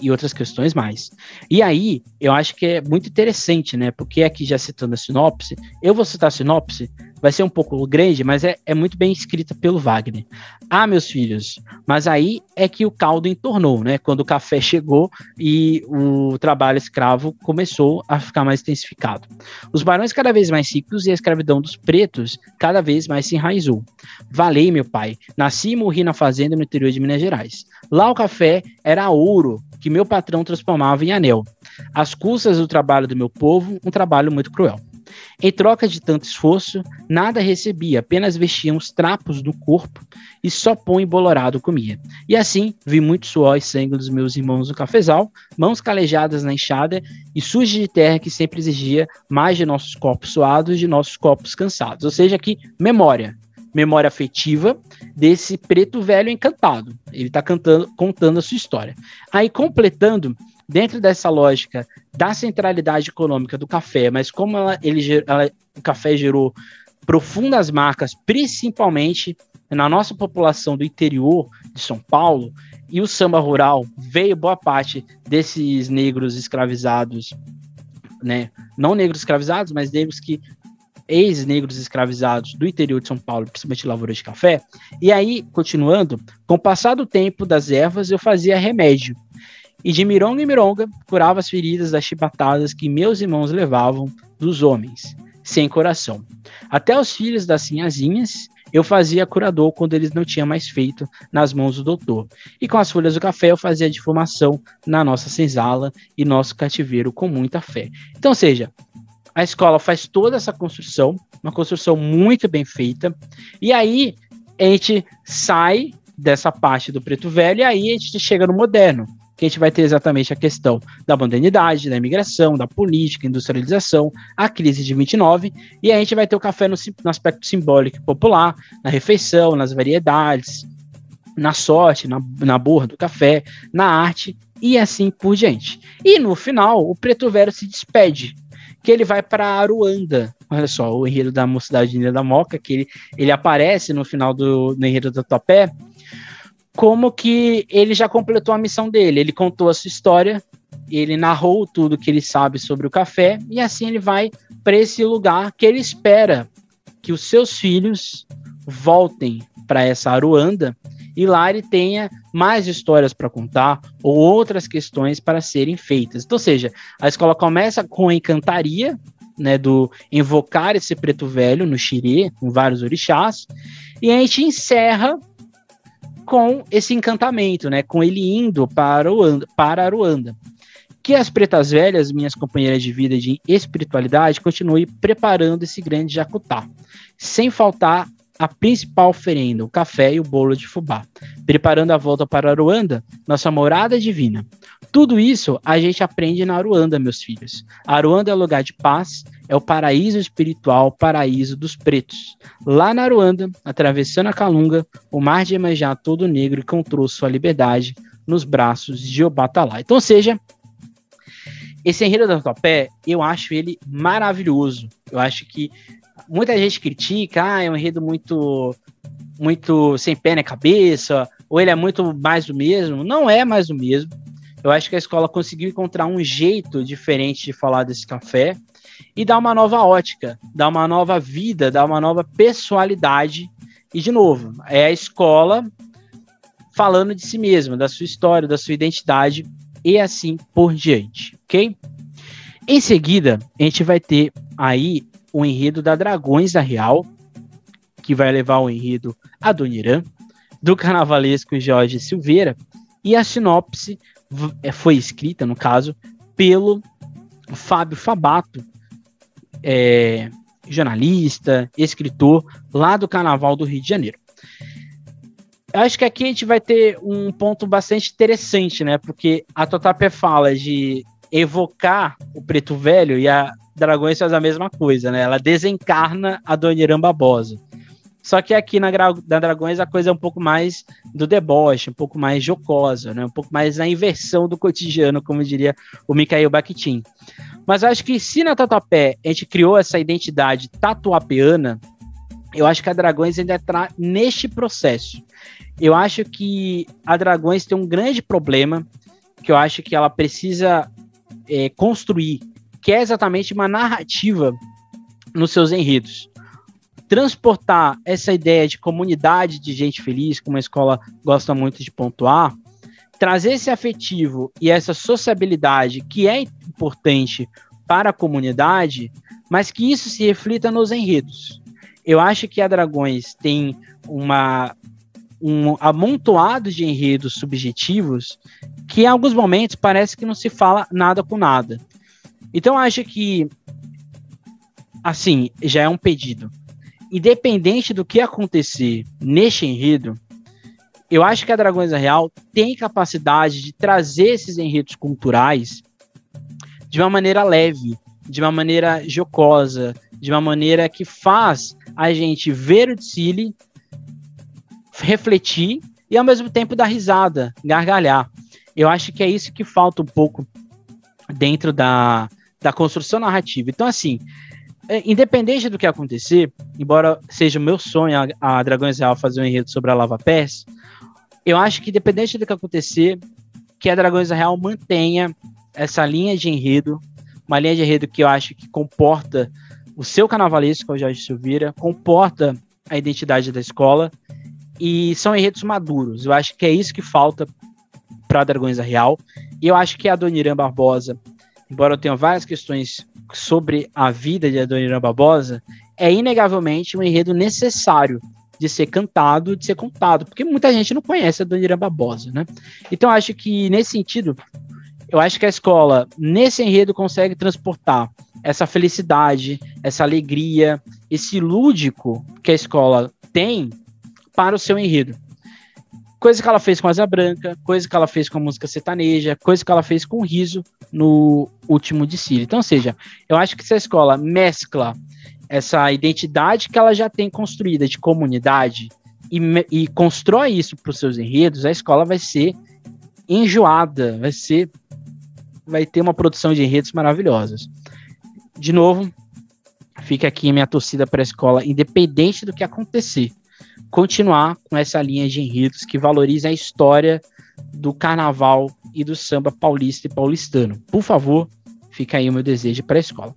e outras questões mais. E aí, eu acho que é muito interessante, né? Porque aqui, já citando a sinopse, eu vou citar a sinopse, vai ser um pouco grande, mas é muito bem escrita pelo Wagner. Ah, meus filhos, mas aí é que o caldo entornou, né? Quando o café chegou e o trabalho escravo começou a ficar mais intensificado. Os barões cada vez mais ricos e a escravidão dos pretos cada vez mais se enraizou. Valei, meu pai, nasci e morri na fazenda no interior de Minas Gerais. Lá o café era ouro que meu patrão transformava em anel. Às custas do trabalho do meu povo, um trabalho muito cruel. Em troca de tanto esforço, nada recebia, apenas vestia os trapos do corpo e só pão embolorado comia. E assim, vi muito suor e sangue dos meus irmãos no cafezal, mãos calejadas na enxada e sujas de terra que sempre exigia mais de nossos corpos suados e de nossos corpos cansados. Ou seja, aqui, memória afetiva desse Preto Velho encantado. Ele está contando a sua história. Aí, completando, dentro dessa lógica da centralidade econômica do café, mas como o café gerou profundas marcas, principalmente na nossa população do interior de São Paulo, e o samba rural veio boa parte desses negros escravizados, né? Não negros escravizados, mas negros que ex-negros escravizados do interior de São Paulo, principalmente lavouras de café. E aí, continuando, com o passar do tempo das ervas, eu fazia remédio. e de mironga em mironga curava as feridas das chibatadas que meus irmãos levavam dos homens, sem coração. Até os filhos das sinhazinhas eu fazia curador quando eles não tinham mais feito nas mãos do doutor. E com as folhas do café eu fazia a defumação na nossa senzala e nosso cativeiro com muita fé. Então, ou seja, a escola faz toda essa construção, uma construção muito bem feita, e aí a gente sai dessa parte do preto velho e aí a gente chega no moderno, que a gente vai ter exatamente a questão da modernidade, da imigração, da política, industrialização, a crise de 29, e a gente vai ter o café no aspecto simbólico e popular, na refeição, nas variedades, na sorte, na borra do café, na arte e assim por diante. E no final, o preto velho se despede, que ele vai para Aruanda. Olha só, o enredo da Mocidade Unida da Moca, que ele aparece no final do enredo do Tatuapé, como que ele já completou a missão dele. Ele contou a sua história, ele narrou tudo que ele sabe sobre o café, e assim ele vai para esse lugar que ele espera que os seus filhos voltem para essa Aruanda, e lá ele tenha mais histórias para contar, ou outras questões para serem feitas. Então, ou seja, a escola começa com a encantaria, né, do invocar esse preto velho no xirê, com vários orixás, e a gente encerra com esse encantamento, né, com ele indo para Aruanda. Que as pretas velhas, minhas companheiras de vida e de espiritualidade, continuem preparando esse grande jacutá, sem faltar a principal oferenda, o café e o bolo de fubá, preparando a volta para Aruanda, nossa morada divina. Tudo isso a gente aprende na Aruanda, meus filhos. A Aruanda é o lugar de paz, é o paraíso espiritual, o paraíso dos pretos. Lá na Aruanda, atravessando a Calunga, o mar de Iemanjá todo negro encontrou sua liberdade nos braços de Obatalá. Então, ou seja, esse enredo do Tatuapé, eu acho ele maravilhoso. Eu acho que muita gente critica, é um enredo muito sem pé na cabeça, ou ele é muito mais do mesmo. Não é mais do mesmo. Eu acho que a escola conseguiu encontrar um jeito diferente de falar desse café e dar uma nova ótica, dar uma nova vida, dar uma nova pessoalidade. E, de novo, é a escola falando de si mesma, da sua história, da sua identidade e assim por diante, ok? Em seguida, a gente vai ter aí o enredo da Dragões da Real, que vai levar o enredo a Dona Irã, do carnavalesco Jorge Silveira, e a sinopse foi escrita, no caso, pelo Fábio Fabato, jornalista, escritor, lá do Carnaval do Rio de Janeiro. Eu acho que aqui a gente vai ter um ponto bastante interessante, né? Porque a Tatuapé fala de evocar o preto velho e a Dragões faz a mesma coisa, né? Ela desencarna a Dona Irã Barbosa. Só que aqui na Dragões a coisa é um pouco mais do deboche, um pouco mais jocosa, né? Um pouco mais na inversão do cotidiano, como diria o Mikhail Bakhtin. Mas eu acho que se na Tatuapé a gente criou essa identidade tatuapeana, eu acho que a Dragões ainda está neste processo. Eu acho que a Dragões tem um grande problema, que eu acho que ela precisa construir, que é exatamente uma narrativa nos seus enredos. Transportar essa ideia de comunidade de gente feliz, como a escola gosta muito de pontuar, trazer esse afetivo e essa sociabilidade que é importante para a comunidade, mas que isso se reflita nos enredos. Eu acho que a Dragões tem um amontoado de enredos subjetivos que em alguns momentos parece que não se fala nada com nada. Então eu acho que, assim, já é um pedido. Independente do que acontecer neste enredo, eu acho que a Dragões da Real tem capacidade de trazer esses enredos culturais de uma maneira leve, de uma maneira jocosa, de uma maneira que faz a gente ver o desfile, refletir e ao mesmo tempo dar risada, gargalhar. Eu acho que é isso que falta um pouco dentro da construção narrativa. Então, assim, independente do que acontecer, embora seja o meu sonho a Dragões Real fazer um enredo sobre a Lava Pés, eu acho que independente do que acontecer, que a Dragões Real mantenha essa linha de enredo, uma linha de enredo que eu acho que comporta o seu carnavalesco, que é o Jorge Silveira, comporta a identidade da escola, e são enredos maduros. Eu acho que é isso que falta para Dragões da Real, E eu acho que a Adoniran Barbosa, embora eu tenha várias questões sobre a vida de Adoniran Barbosa, é inegavelmente um enredo necessário de ser cantado, de ser contado, porque muita gente não conhece a Adoniran Barbosa, né? Então eu acho que, nesse sentido, eu acho que a escola, nesse enredo, consegue transportar essa felicidade, essa alegria, esse lúdico que a escola tem para o seu enredo. Coisa que ela fez com Asa Branca, coisa que ela fez com a música sertaneja, coisa que ela fez com o Riso no Último Desfile. Então, ou seja, eu acho que se a escola mescla essa identidade que ela já tem construída de comunidade e constrói isso para os seus enredos, a escola vai ser enjoada, vai ter uma produção de enredos maravilhosas. De novo, fica aqui minha torcida para a escola, independente do que acontecer, continuar com essa linha de enredos que valoriza a história do carnaval e do samba paulista e paulistano. Por favor, fica aí o meu desejo para a escola.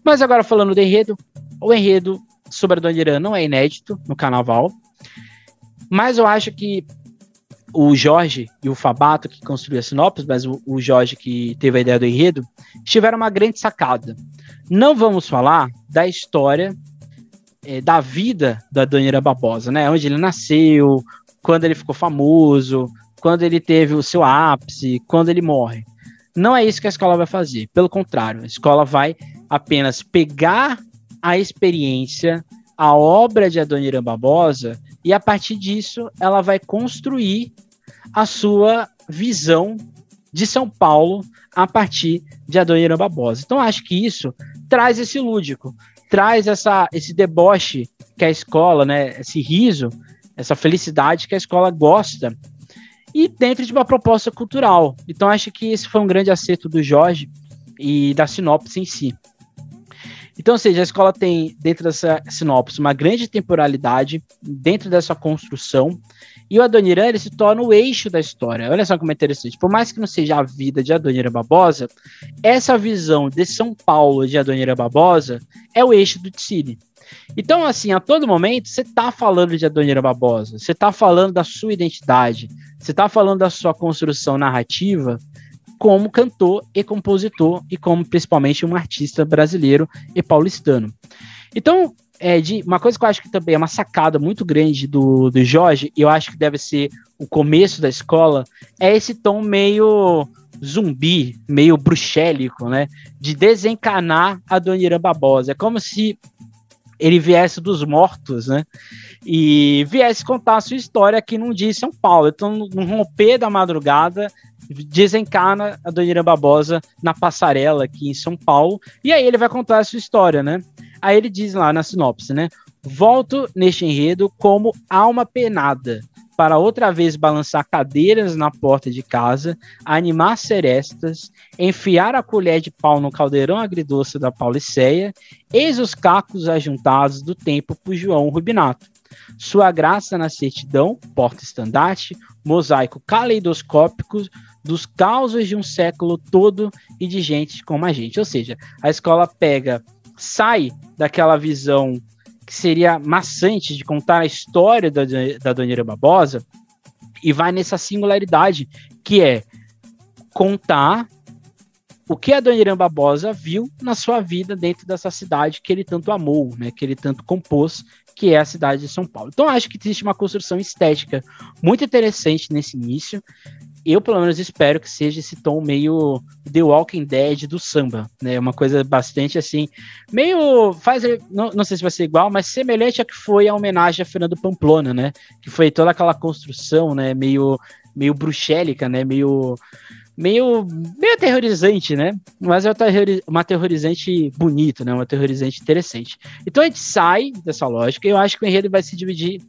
Mas agora falando do enredo, o enredo sobre a Adoniran não é inédito no carnaval, mas eu acho que o Jorge e o Fabato, que construiu a sinopse, mas o Jorge que teve a ideia do enredo, tiveram uma grande sacada. Não vamos falar da história da vida da Adoniran Barbosa, né? Onde ele nasceu, quando ele ficou famoso, quando ele teve o seu ápice, quando ele morre. Não é isso que a escola vai fazer. Pelo contrário, a escola vai apenas pegar a experiência, a obra de Adoniran Barbosa, e a partir disso ela vai construir a sua visão de São Paulo a partir de Adoniran Barbosa. Então acho que isso traz esse lúdico, traz esse deboche que a escola, né, esse riso, essa felicidade que a escola gosta, e dentro de uma proposta cultural. Então acho que esse foi um grande acerto do Jorge e da sinopse em si. Então, ou seja, a escola tem, dentro dessa sinopse, uma grande temporalidade dentro dessa construção, e o Adoniran, ele se torna o eixo da história. Olha só como é interessante. Por mais que não seja a vida de Adoniran Barbosa, essa visão de São Paulo de Adoniran Barbosa é o eixo do desfile. Então, assim, a todo momento, você está falando de Adoniran Barbosa, você está falando da sua identidade, você está falando da sua construção narrativa, como cantor e compositor e como principalmente um artista brasileiro e paulistano. Então, uma coisa que eu acho que também é uma sacada muito grande do Jorge, e eu acho que deve ser o começo da escola, é esse tom meio zumbi, meio bruxélico, né? De desencanar a Adoniran Barbosa. É como se ele viesse dos mortos, né? E viesse contar a sua história aqui num dia em São Paulo. Então, no romper da madrugada, desencana a Adoniran Barbosa na passarela aqui em São Paulo, e aí ele vai contar a sua história, né? Aí ele diz lá na sinopse, né? Volto neste enredo como alma penada, para outra vez balançar cadeiras na porta de casa, animar serestas, enfiar a colher de pau no caldeirão agridoce da Pauliceia, eis os cacos ajuntados do tempo por João Rubinato. Sua graça na certidão, porta-estandarte, mosaico caleidoscópico dos causos de um século todo e de gente como a gente. Ou seja, a escola sai daquela visão que seria maçante de contar a história da Adoniran Barbosa e vai nessa singularidade que é contar o que a Adoniran Barbosa viu na sua vida dentro dessa cidade que ele tanto amou, né, que ele tanto compôs, que é a cidade de São Paulo. Então, acho que existe uma construção estética muito interessante nesse início. Eu, pelo menos, espero que seja esse tom meio The Walking Dead do samba, né? Uma coisa bastante, assim, meio... não sei se vai ser igual, mas semelhante a que foi a homenagem a Fernando Pamplona, né? Que foi toda aquela construção, né? Meio bruxélica, né? Meio aterrorizante, né? Mas é uma aterrorizante bonito, né? Uma aterrorizante interessante. Então a gente sai dessa lógica e eu acho que o enredo vai se dividir,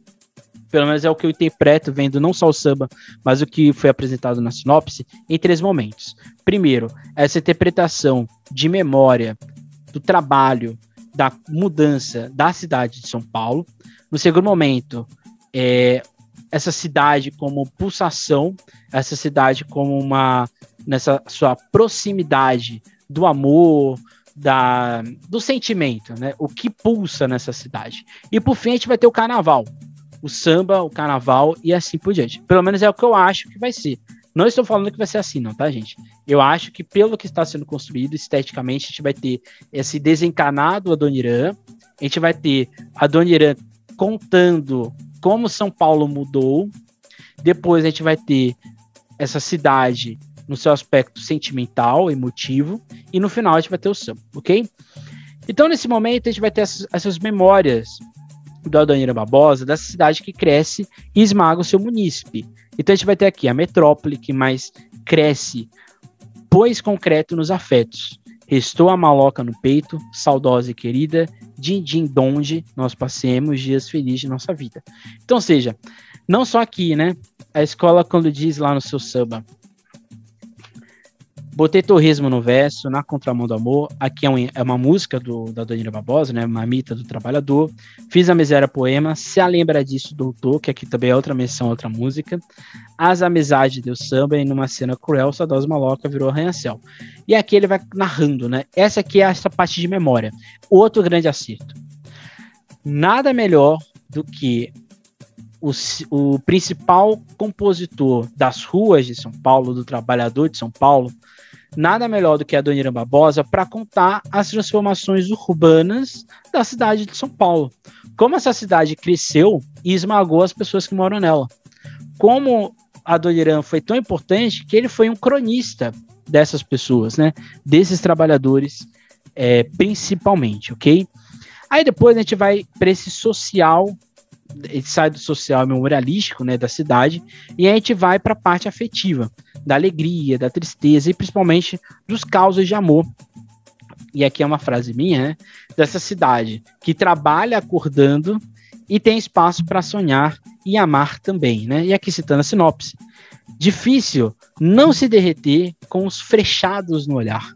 pelo menos é o que eu interpreto vendo não só o samba, mas o que foi apresentado na sinopse, em 3 momentos. Primeiro, essa interpretação de memória do trabalho, da mudança da cidade de São Paulo. No segundo momento, essa cidade como pulsação, essa cidade como nessa sua proximidade do amor, do sentimento, né? O que pulsa nessa cidade. E por fim a gente vai ter o carnaval, o samba, o carnaval e assim por diante. Pelo menos é o que eu acho que vai ser. Não estou falando que vai ser assim, não, tá, gente? Eu acho que pelo que está sendo construído, esteticamente, a gente vai ter esse desencarnado Adoniran, a gente vai ter Adoniran contando como São Paulo mudou, depois a gente vai ter essa cidade no seu aspecto sentimental, emotivo, e no final a gente vai ter o samba, ok? Então, nesse momento, a gente vai ter essas memórias do Adoniran Barbosa, dessa cidade que cresce e esmaga o seu munícipe. Então a gente vai ter aqui a metrópole que mais cresce, pôs concreto nos afetos, restou a maloca no peito, saudosa e querida, din-din donde nós passemos dias felizes de nossa vida. Então, ou seja, não só aqui, né? A escola quando diz lá no seu samba, botei torresmo no verso, na contramão do amor. Aqui é uma música da Adoniran Barbosa, né? Mamita do Trabalhador. Fiz a miséria poema. Se a lembra disso, doutor, que aqui também é outra menção, outra música. As amizades deu samba e numa cena cruel, saudosa maloca virou arranha-céu. E aqui ele vai narrando, né? Essa aqui é essa parte de memória. Outro grande acerto. Nada melhor do que o principal compositor das ruas de São Paulo, do trabalhador de São Paulo, nada melhor do que a Adoniran Barbosa para contar as transformações urbanas da cidade de São Paulo. Como essa cidade cresceu e esmagou as pessoas que moram nela. Como a Adoniran foi tão importante que ele foi um cronista dessas pessoas, né? Desses trabalhadores, principalmente, ok? Aí depois a gente vai para esse social, ele sai do social memorialístico, né, da cidade, e a gente vai para a parte afetiva, da alegria, da tristeza e principalmente dos causos de amor. E aqui é uma frase minha, né, dessa cidade que trabalha acordando e tem espaço para sonhar e amar também, né? E aqui citando a sinopse: difícil não se derreter com os frechados no olhar.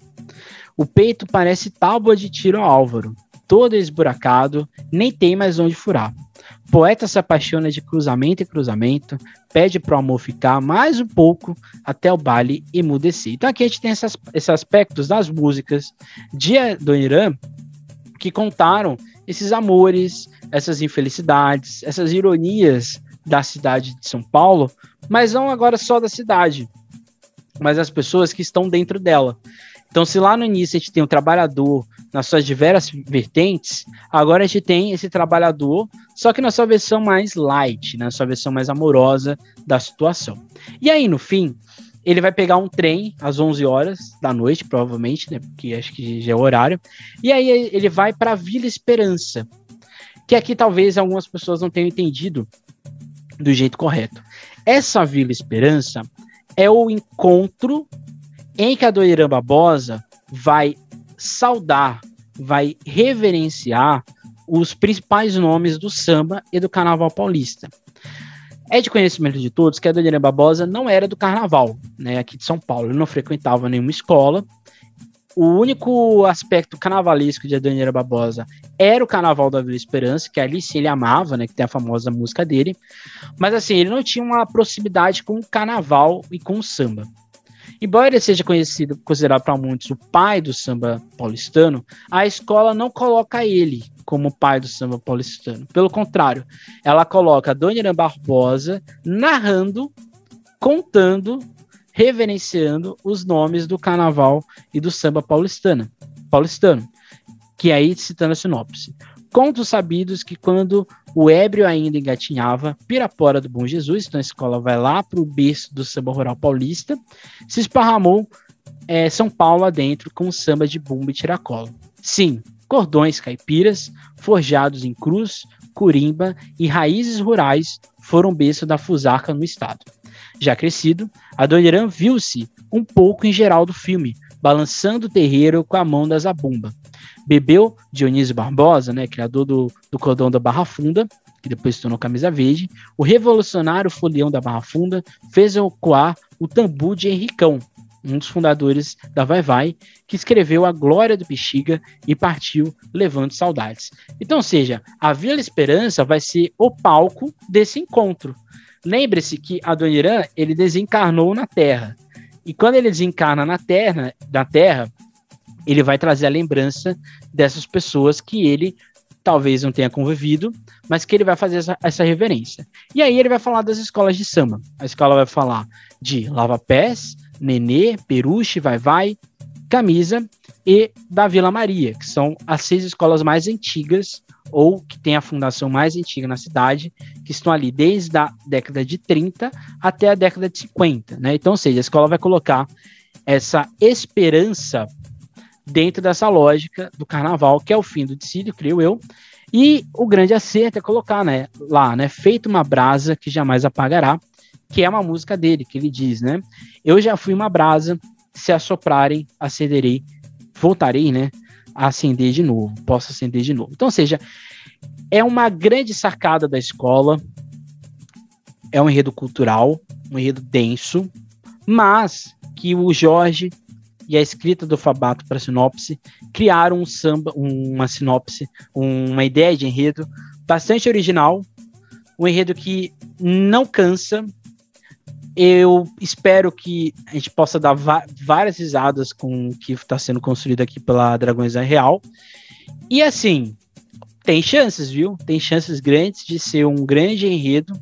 O peito parece tábua de tiro ao Álvaro, todo esburacado, nem tem mais onde furar. Poeta se apaixona de cruzamento em cruzamento, pede pro amor ficar mais um pouco até o baile emudecer. Então aqui a gente tem esses aspectos das músicas de Adoniran que contaram esses amores, essas infelicidades, essas ironias da cidade de São Paulo, mas não agora só da cidade, mas as pessoas que estão dentro dela. Então, se lá no início a gente tem o trabalhador nas suas diversas vertentes, agora a gente tem esse trabalhador, só que na sua versão mais light, na sua versão mais amorosa da situação. E aí, no fim, ele vai pegar um trem às 11 horas da noite, provavelmente, né, porque acho que já é o horário, e aí ele vai para a Vila Esperança, que aqui talvez algumas pessoas não tenham entendido do jeito correto. Essa Vila Esperança é o encontro em que a Adoniran Barbosa vai saudar, vai reverenciar os principais nomes do samba e do carnaval paulista. É de conhecimento de todos que a Adoniran Barbosa não era do carnaval, né, aqui de São Paulo. Ele não frequentava nenhuma escola. O único aspecto carnavalesco de Adoniran Barbosa era o carnaval da Vila Esperança, que ali sim ele amava, né, que tem a famosa música dele. Mas assim, ele não tinha uma proximidade com o carnaval e com o samba. Embora ele seja considerado para muitos o pai do samba paulistano, a escola não coloca ele como pai do samba paulistano. Pelo contrário, ela coloca a Adoniran Barbosa narrando, contando, reverenciando os nomes do carnaval e do samba paulistano. Que aí, citando a sinopse: contos sabidos que quando o ébrio ainda engatinhava, Pirapora do Bom Jesus, então a escola vai lá para o berço do samba rural paulista, se esparramou São Paulo adentro com samba de bumbo e tiracolo. Sim, cordões caipiras, forjados em cruz, curimba e raízes rurais foram berço da fusarca no estado. Já crescido, Adoniran viu-se um pouco em geral do filme, balançando o terreiro com a mão da zabumba. Bebeu Dionísio Barbosa, né, criador do cordão da Barra Funda, que depois se tornou Camisa Verde. O revolucionário folião da Barra Funda fez ecoar o tambu de Henricão, um dos fundadores da Vai Vai, que escreveu A Glória do Bexiga e partiu levando saudades. Então, ou seja, a Vila Esperança vai ser o palco desse encontro. Lembre-se que Adoniran, ele desencarnou na Terra. E quando ele desencarna na Terra, ele vai trazer a lembrança dessas pessoas que ele talvez não tenha convivido, mas que ele vai fazer essa reverência. E aí ele vai falar das escolas de samba. A escola vai falar de Lava Pés, Nenê, Peruche, Vai Vai, Camisa e da Vila Maria, que são as 6 escolas mais antigas, ou que tem a fundação mais antiga na cidade, que estão ali desde a década de 30 até a década de 50, né? Então, ou seja, a escola vai colocar essa esperança dentro dessa lógica do carnaval, que é o fim do desfile, creio eu, e o grande acerto é colocar, né, lá, né, feito uma brasa que jamais apagará, que é uma música dele, que ele diz, né, eu já fui uma brasa, se assoprarem, acenderei, voltarei, né, a acender de novo, posso acender de novo. Então, ou seja, é uma grande sacada da escola, é um enredo cultural, um enredo denso, mas que o Jorge e a escrita do Fabato para sinopse criaram um samba, uma sinopse, uma ideia de enredo bastante original, um enredo que não cansa. Eu espero que a gente possa dar várias risadas com o que está sendo construído aqui pela Dragões da Real. E assim, tem chances, viu? Tem chances grandes de ser um grande enredo,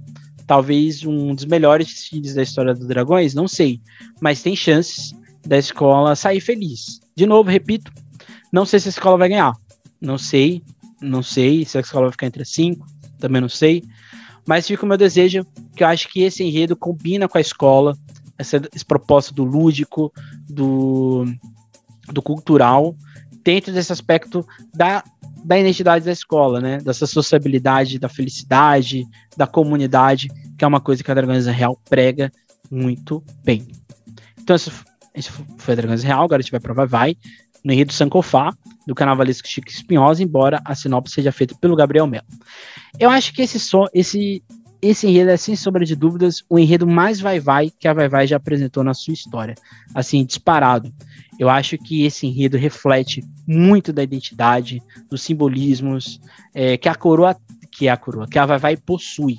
talvez um dos melhores desfiles da história dos Dragões, não sei, mas tem chances da escola sair feliz. De novo, repito, não sei se a escola vai ganhar. Não sei se a escola vai ficar entre as 5, também não sei. Mas fica o meu desejo, que eu acho que esse enredo combina com a escola, esse propósito do lúdico, do cultural, dentro desse aspecto da identidade da escola, né? Dessa sociabilidade, da felicidade, da comunidade, que é uma coisa que a Dragões da Real prega muito bem. Então, esse foi a Dragões Real, agora a gente vai para Vai, no enredo Sankofá, do carnavalesco Chico Espinhosa, embora a sinopse seja feita pelo Gabriel Melo. Eu acho que esse enredo é, sem sombra de dúvidas, o enredo mais Vai que a Vai já apresentou na sua história. Assim, disparado. Eu acho que esse enredo reflete muito da identidade, dos simbolismos que a Vai possui.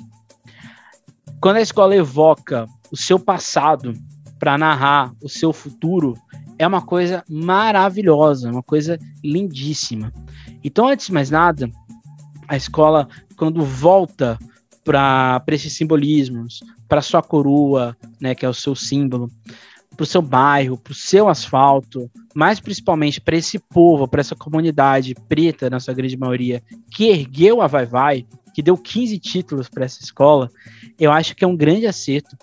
Quando a escola evoca o seu passado para narrar o seu futuro, é uma coisa maravilhosa, uma coisa lindíssima. Então, antes de mais nada, a escola, quando volta para esses simbolismos, para sua coroa, né, que é o seu símbolo, para o seu bairro, para o seu asfalto, mas principalmente para esse povo, para essa comunidade preta, na sua grande maioria, que ergueu a Vai, que deu 15 títulos para essa escola, eu acho que é um grande acerto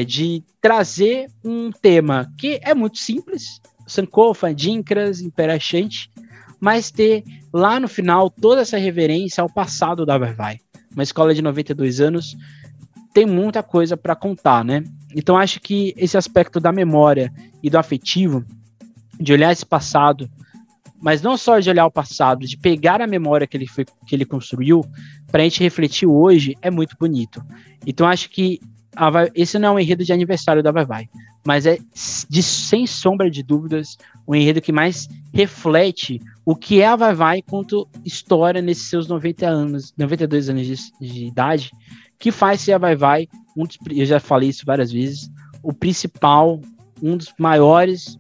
de trazer um tema que é muito simples, Sankofa, Adinkras, Império Achante, mas ter lá no final toda essa reverência ao passado da Vai. Uma escola de 92 anos tem muita coisa para contar, né? Então acho que esse aspecto da memória e do afetivo, de olhar esse passado, mas não só de olhar o passado, de pegar a memória que ele construiu, para a gente refletir hoje, é muito bonito. Então acho que esse não é um enredo de aniversário da Vai, mas é, sem sombra de dúvidas, o enredo que mais reflete o que é a Vai quanto história nesses seus 92 anos de idade, que faz ser a Vai, eu já falei isso várias vezes, o principal, um dos maiores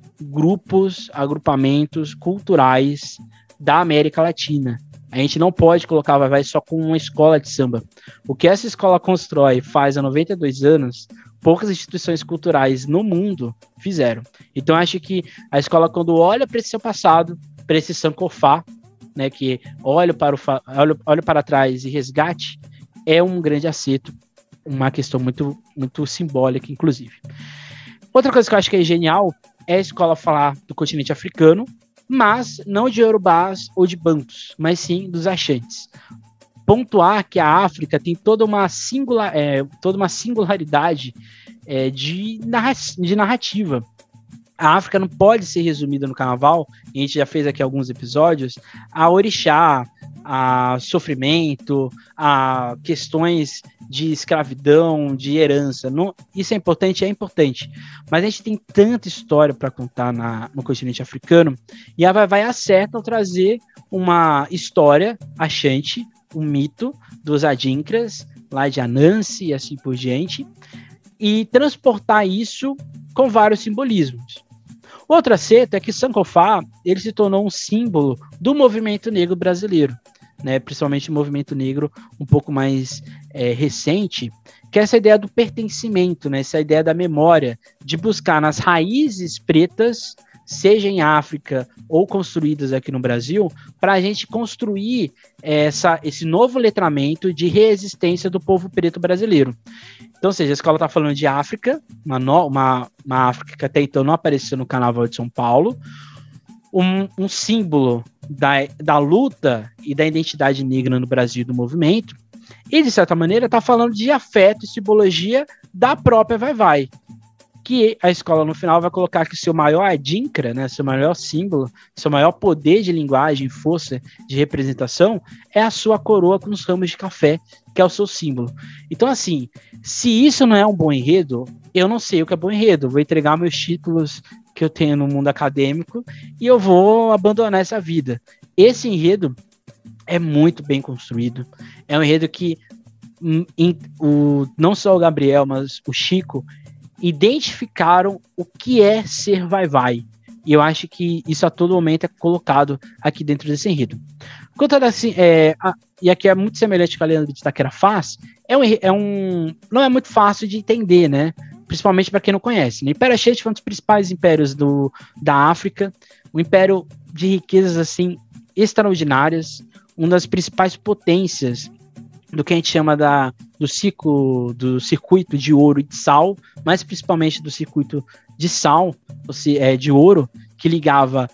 agrupamentos culturais da América Latina. A gente não pode colocar a Vai só com uma escola de samba. O que essa escola constrói faz há 92 anos, poucas instituições culturais no mundo fizeram. Então acho que a escola, quando olha para esse seu passado, para esse Sankofá, né, que olha para trás e resgate, é um grande acerto, uma questão muito, muito simbólica, inclusive. Outra coisa que eu acho que é genial é a escola falar do continente africano, mas não de Yorubás ou de Bantus, mas sim dos Achantes. Pontuar que a África tem toda uma singularidade de narrativa. A África não pode ser resumida no carnaval, a gente já fez aqui alguns episódios, a orixá, a sofrimento, a questões de escravidão, de herança. Não, isso é importante, mas a gente tem tanta história para contar no continente africano, e a Vai acerta ao trazer uma história achante, um mito dos Adinkras, lá de Anansi e assim por diante, e transportar isso com vários simbolismos. Outro acerto é que Sankofá ele se tornou um símbolo do movimento negro brasileiro, né, principalmente o movimento negro um pouco mais recente, que é essa ideia do pertencimento, né, essa ideia da memória, de buscar nas raízes pretas, seja em África ou construídas aqui no Brasil, para a gente construir esse novo letramento de resistência do povo preto brasileiro. Então, ou seja, a escola está falando de África, uma África que até então não apareceu no Carnaval de São Paulo, um símbolo da luta e da identidade negra no Brasil do movimento, e, de certa maneira, está falando de afeto e simbologia da própria Vai-Vai, que a escola, no final, vai colocar que seu maior adinkra, né, seu maior símbolo, seu maior poder de linguagem, força de representação, é a sua coroa com os ramos de café, que é o seu símbolo. Então, assim, se isso não é um bom enredo, eu não sei o que é bom enredo. Eu vou entregar meus títulos que eu tenho no mundo acadêmico e eu vou abandonar essa vida. Esse enredo é muito bem construído. É um enredo que não só o Gabriel, mas o Chico identificaram o que é ser Vai-Vai. E eu acho que isso a todo momento é colocado aqui dentro desse enredo. Assim, e aqui é muito semelhante com a Leandro de Itaquera faz, não é muito fácil de entender, né? Principalmente para quem não conhece. O Império Exante foi um dos principais impérios da África, um império de riquezas assim extraordinárias, uma das principais potências do que a gente chama do circuito de ouro e de sal, mas principalmente do circuito de sal, de ouro, que ligava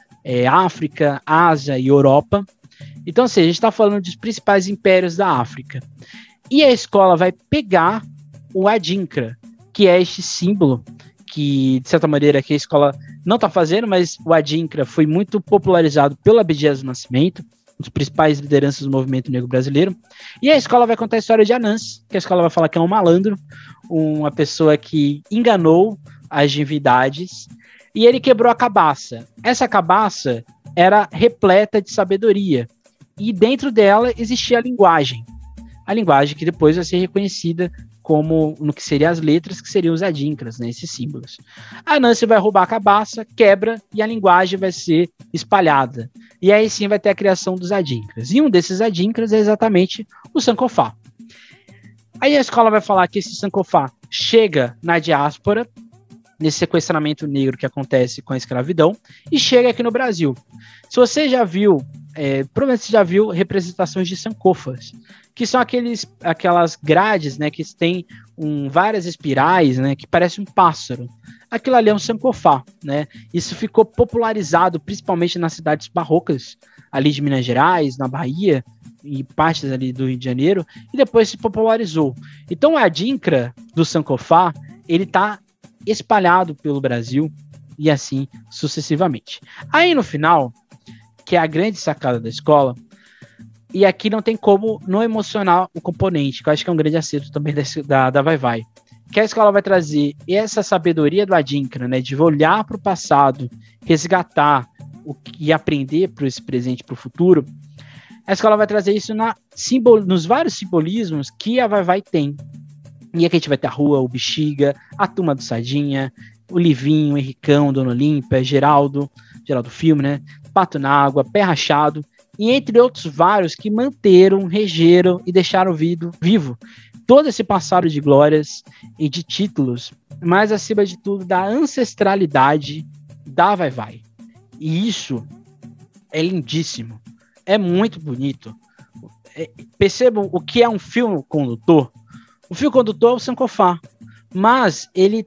África, Ásia e Europa. Então, assim, a gente está falando dos principais impérios da África. E a escola vai pegar o adinkra, que é este símbolo que, de certa maneira, que a escola não está fazendo, mas o adinkra foi muito popularizado pelo Abdias do Nascimento, um dos principais lideranças do movimento negro brasileiro. E a escola vai contar a história de Anansi, que a escola vai falar que é um malandro, uma pessoa que enganou as divindades, e ele quebrou a cabaça. Essa cabaça era repleta de sabedoria, e dentro dela existia a linguagem que depois vai ser reconhecida como no que seriam as letras, que seriam os adinkras, né, esses símbolos. A Anansi vai roubar a cabaça, quebra, e a linguagem vai ser espalhada. E aí sim vai ter a criação dos adinkras. E um desses adinkras é exatamente o Sankofa. Aí a escola vai falar que esse Sankofa chega na diáspora, nesse sequestramento negro que acontece com a escravidão, e chega aqui no Brasil. Se você já viu, provavelmente você já viu representações de Sankofas, que são aquelas grades, né, que têm várias espirais, né, que parece um pássaro. Aquilo ali é um Sankofa, né? Isso ficou popularizado principalmente nas cidades barrocas, ali de Minas Gerais, na Bahia, e partes ali do Rio de Janeiro, e depois se popularizou. Então, o adinkra do Sankofa, ele está espalhado pelo Brasil, e assim sucessivamente. Aí, no final, que é a grande sacada da escola, e aqui não tem como não emocionar o componente, que eu acho que é um grande acerto também da Vai-Vai, que a escola vai trazer essa sabedoria do adinkra, né, de olhar para o passado, resgatar e aprender para esse presente e para o futuro. A escola vai trazer isso nos vários simbolismos que a Vai-Vai tem. E aqui a gente vai ter a Rua, o Bexiga, a Turma do Sardinha, o Livinho, o Henricão, Dona Olímpia, Geraldo Filme, né, Pato na Água, Pé Rachado, e entre outros vários que manteram, regeram e deixaram vivo todo esse passado de glórias e de títulos, mas acima de tudo da ancestralidade da Vai-Vai. E isso é lindíssimo, é muito bonito. Percebam o que é um fio condutor. O fio condutor é o Sankofa, mas ele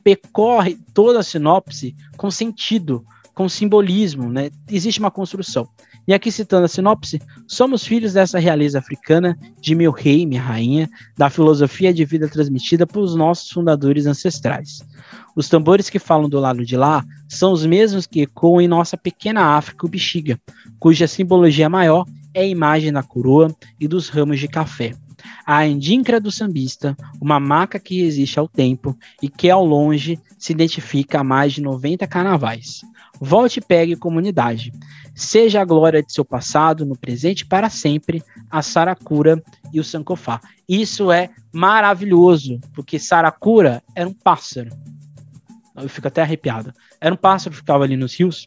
percorre toda a sinopse com sentido, com simbolismo, né? Existe uma construção. E aqui citando a sinopse, somos filhos dessa realeza africana, de meu rei, minha rainha, da filosofia de vida transmitida pelos nossos fundadores ancestrais. Os tambores que falam do lado de lá são os mesmos que ecoam em nossa pequena África, o Bexiga, cuja simbologia maior é a imagem da coroa e dos ramos de café. A adinkra do sambista, uma maca que resiste ao tempo e que ao longe se identifica a mais de 90 carnavais. Volte e pegue comunidade. Seja a glória de seu passado, no presente e para sempre, a Saracura e o Sankofa. Isso é maravilhoso, porque Saracura era um pássaro. Eu fico até arrepiado. Era um pássaro que ficava ali nos rios.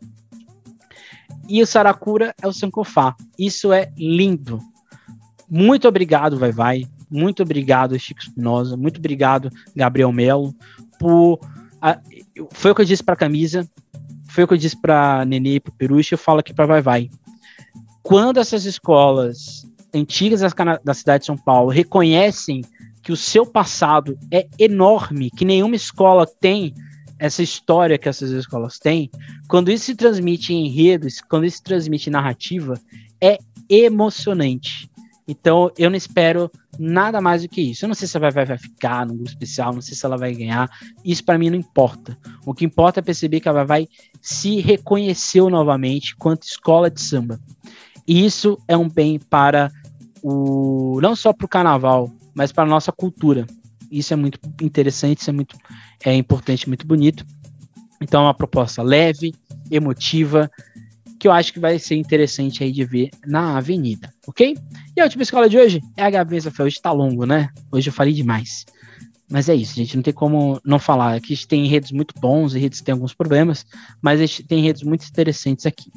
e o Saracura é o Sankofa. Isso é lindo. Muito obrigado, Vai. Muito obrigado, Chico Espinosa. Muito obrigado, Gabriel Melo. Foi o que eu disse para a camisa, foi o que eu disse para Nenê e para o Peruche, eu falo aqui para Vai. Quando essas escolas antigas da cidade de São Paulo reconhecem que o seu passado é enorme, que nenhuma escola tem essa história que essas escolas têm, quando isso se transmite em enredos, quando isso se transmite em narrativa, é emocionante. Então, eu não espero nada mais do que isso. Eu não sei se a vai ficar no grupo especial, não sei se ela vai ganhar. Isso para mim não importa. O que importa é perceber que a vai se reconheceu novamente quanto escola de samba. E isso é um bem para não só para o carnaval, mas para a nossa cultura. Isso é muito interessante, isso é muito importante, muito bonito. Então é uma proposta leve, emotiva, que eu acho que vai ser interessante aí de ver na avenida, ok? E a última escola de hoje é a Gaviões da Fiel. Hoje tá longo, né? Hoje eu falei demais. Mas é isso, gente, não tem como não falar. Aqui a gente tem enredos muito bons, enredos que tem alguns problemas, mas a gente tem enredos muito interessantes aqui.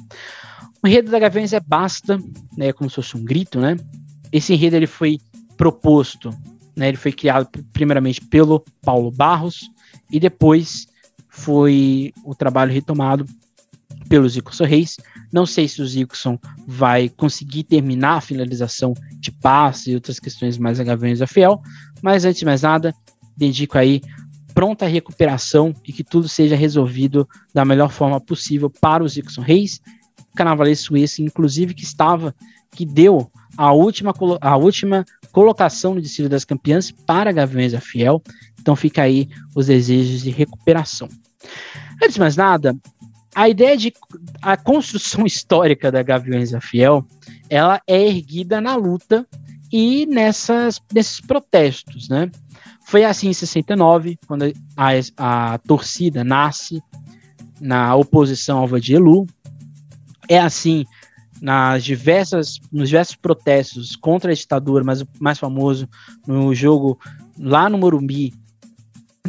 O enredo da Gaviões é Basta, né, como se fosse um grito, né? Esse enredo ele foi proposto, né, ele foi criado primeiramente pelo Paulo Barros e depois foi o trabalho retomado pelo Zico Reis. Não sei se o Zico vai conseguir terminar a finalização de passe e outras questões mais a Gaviões da Fiel, mas antes de mais nada, dedico aí pronta recuperação e que tudo seja resolvido da melhor forma possível para o Zico Reis, carnavalesco esse, inclusive, que deu a última colocação no Desfile das Campeãs para Gaviões da Fiel. Então fica aí os desejos de recuperação. Antes de mais nada, a construção histórica da Gaviões da Fiel, ela é erguida na luta e nesses protestos, né? Foi assim em 69, quando a torcida nasce na oposição ao Vadielu. É assim nos diversos protestos contra a ditadura, mas o mais famoso no jogo lá no Morumbi,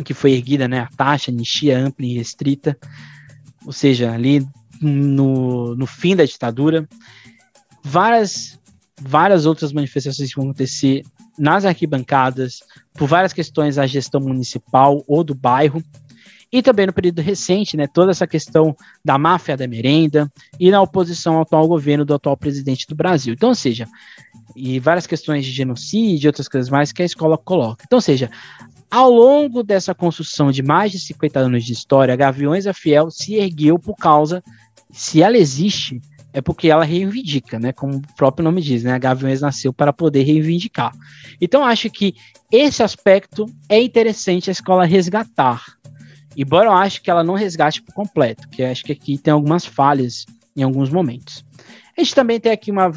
que foi erguida, né, a taxa, anistia ampla e restrita, ou seja, ali no fim da ditadura. Várias outras manifestações que vão acontecer nas arquibancadas, por várias questões da gestão municipal ou do bairro, e também no período recente, né, toda essa questão da máfia da merenda e na oposição ao atual governo do atual presidente do Brasil. Então, ou seja, e várias questões de genocídio e outras coisas mais que a escola coloca. Então, ou seja, ao longo dessa construção de mais de 50 anos de história, a Gaviões da Fiel se ergueu por causa, se ela existe, é porque ela reivindica, né? Como o próprio nome diz, né? A Gaviões nasceu para poder reivindicar. Então, acho que esse aspecto é interessante a escola resgatar. Embora eu acho que ela não resgate por completo, que acho que aqui tem algumas falhas em alguns momentos. A gente também tem aqui uma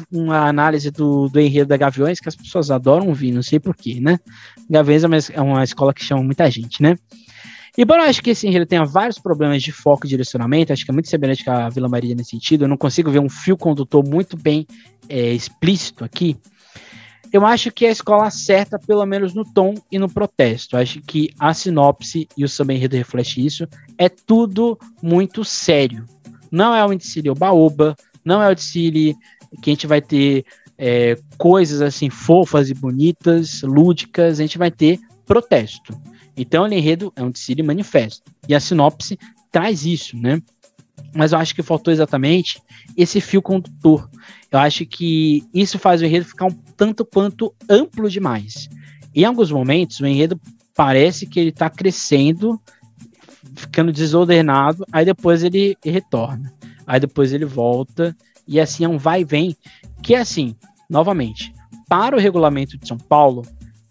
análise do enredo da Gaviões, que as pessoas adoram ouvir, não sei porquê, né? Gaviões é uma escola que chama muita gente, né? Embora eu acho que esse enredo tenha vários problemas de foco e direcionamento, acho que é muito semelhante com a Vila Maria nesse sentido, eu não consigo ver um fio condutor muito bem explícito aqui. Eu acho que a escola acerta pelo menos no tom e no protesto. Eu acho que a sinopse e o samba enredo reflete isso. É tudo muito sério. Não é um desfile oba-oba, não é o desfile que a gente vai ter coisas assim fofas e bonitas, lúdicas, a gente vai ter protesto. Então, o enredo é um desfile manifesto. E a sinopse traz isso, né? Mas eu acho que faltou exatamente esse fio condutor. Eu acho que isso faz o enredo ficar um tanto quanto amplo demais. Em alguns momentos, o enredo parece que ele está crescendo, ficando desordenado, aí depois ele retorna. Aí depois ele volta, e assim é um vai e vem, que é assim, novamente, para o regulamento de São Paulo,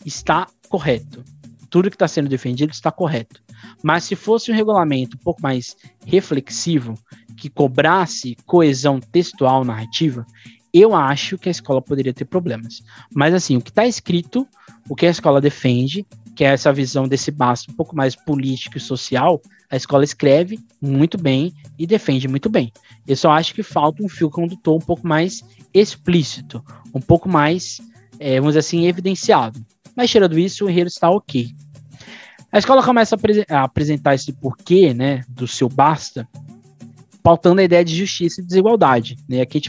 está correto. Tudo que está sendo defendido está correto. Mas se fosse um regulamento um pouco mais reflexivo, que cobrasse coesão textual narrativa, eu acho que a escola poderia ter problemas. Mas assim, o que está escrito, o que a escola defende, que é essa visão desse Basta um pouco mais político e social, a escola escreve muito bem e defende muito bem. Eu só acho que falta um fio condutor um pouco mais explícito, um pouco mais, vamos dizer assim, evidenciado. Mas tirando isso, o enredo está ok. A escola começa a apresentar esse porquê, né, do seu Basta, pautando a ideia de justiça e desigualdade, né? Aqui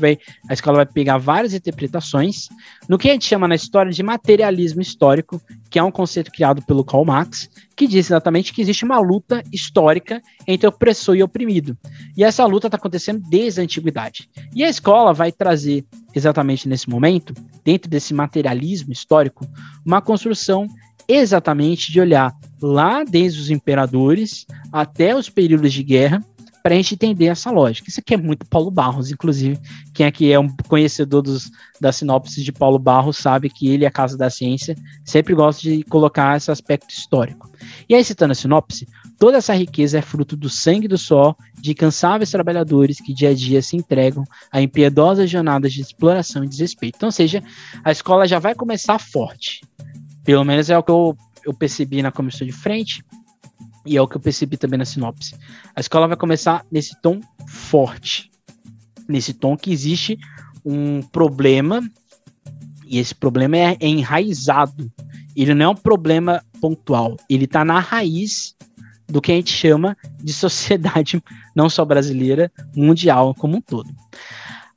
a escola vai pegar várias interpretações no que a gente chama na história de materialismo histórico, que é um conceito criado pelo Karl Marx, que diz exatamente que existe uma luta histórica entre opressor e oprimido. E essa luta está acontecendo desde a antiguidade. E a escola vai trazer, exatamente nesse momento, dentro desse materialismo histórico, uma construção exatamente de olhar lá desde os imperadores até os períodos de guerra, para a gente entender essa lógica. Isso aqui é muito Paulo Barros, inclusive. Quem aqui é um conhecedor das sinopses de Paulo Barros sabe que ele, a Casa da Ciência, sempre gosta de colocar esse aspecto histórico. E aí, citando a sinopse, toda essa riqueza é fruto do sangue e do suor de incansáveis trabalhadores que dia a dia se entregam a impiedosas jornadas de exploração e desrespeito. Então, ou seja, a escola já vai começar forte. Pelo menos é o que eu percebi na comissão de frente, e é o que eu percebi também na sinopse. A escola vai começar nesse tom forte, nesse tom que existe um problema, e esse problema é enraizado. Ele não é um problema pontual, ele está na raiz do que a gente chama de sociedade, não só brasileira, mundial como um todo.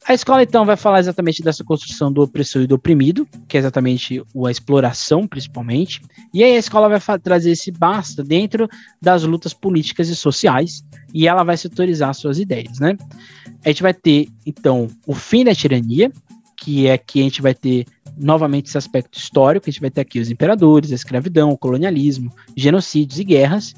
A escola, então, vai falar exatamente dessa construção do opressor e do oprimido, que é exatamente a exploração, principalmente. E aí a escola vai trazer esse basta dentro das lutas políticas e sociais, e ela vai setorizar suas ideias, né? A gente vai ter, então, o fim da tirania, que é que a gente vai ter novamente esse aspecto histórico, a gente vai ter aqui os imperadores, a escravidão, o colonialismo, genocídios e guerras.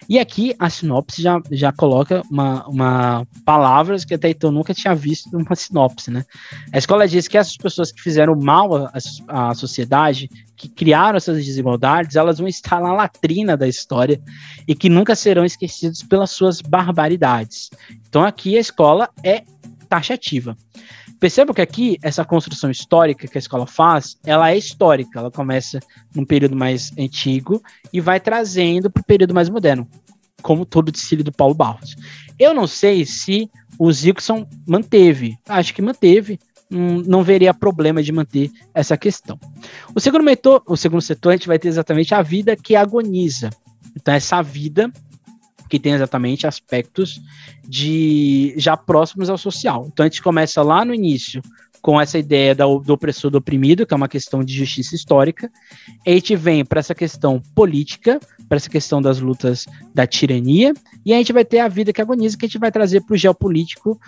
E aqui a sinopse já coloca uma palavras que até então nunca tinha visto numa sinopse, né? A escola diz que essas pessoas que fizeram mal à sociedade, que criaram essas desigualdades, elas vão estar na latrina da história e que nunca serão esquecidos pelas suas barbaridades. Então aqui a escola é taxativa. Perceba que aqui, essa construção histórica que a escola faz, ela é histórica, ela começa num período mais antigo e vai trazendo para o período mais moderno, como todo o desfile do Paulo Barros. Eu não sei se o Zilkson manteve, acho que manteve, não veria problema de manter essa questão. O segundo setor, a gente vai ter exatamente a vida que agoniza. Então, essa vida que tem exatamente aspectos já próximos ao social. Então a gente começa lá no início com essa ideia do opressor do oprimido, que é uma questão de justiça histórica, e a gente vem para essa questão política, para essa questão das lutas da tirania, e a gente vai ter a vida que agoniza, que a gente vai trazer para o geopolítico,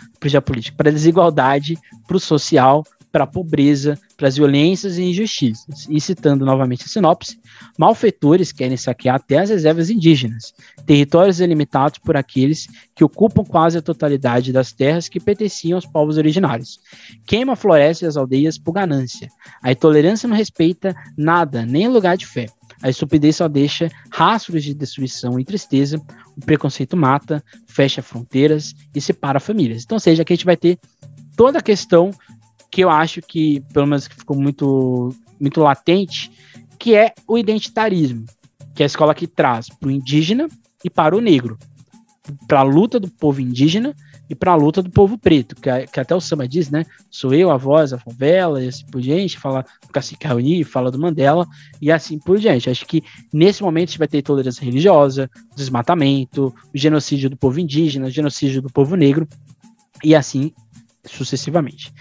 para a desigualdade, para o social, para a pobreza, para as violências e injustiças. E citando novamente a sinopse, malfeitores querem saquear até as reservas indígenas, territórios delimitados por aqueles que ocupam quase a totalidade das terras que pertenciam aos povos originários. Queima florestas e as aldeias por ganância. A intolerância não respeita nada, nem lugar de fé. A estupidez só deixa rastros de destruição e tristeza, o preconceito mata, fecha fronteiras e separa famílias. Então, ou seja, aqui a gente vai ter toda a questão que eu acho que, pelo menos que ficou muito, muito latente, que é o identitarismo, que é a escola que traz para o indígena e para o negro, para a luta do povo indígena e para a luta do povo preto, que até o samba diz, né? Sou eu, a voz, a favela, e assim por diante, fala do Cacique Raoni, fala do Mandela, e assim por diante. Acho que nesse momento a gente vai ter tolerância religiosa, desmatamento, o genocídio do povo indígena, o genocídio do povo negro, e assim sucessivamente.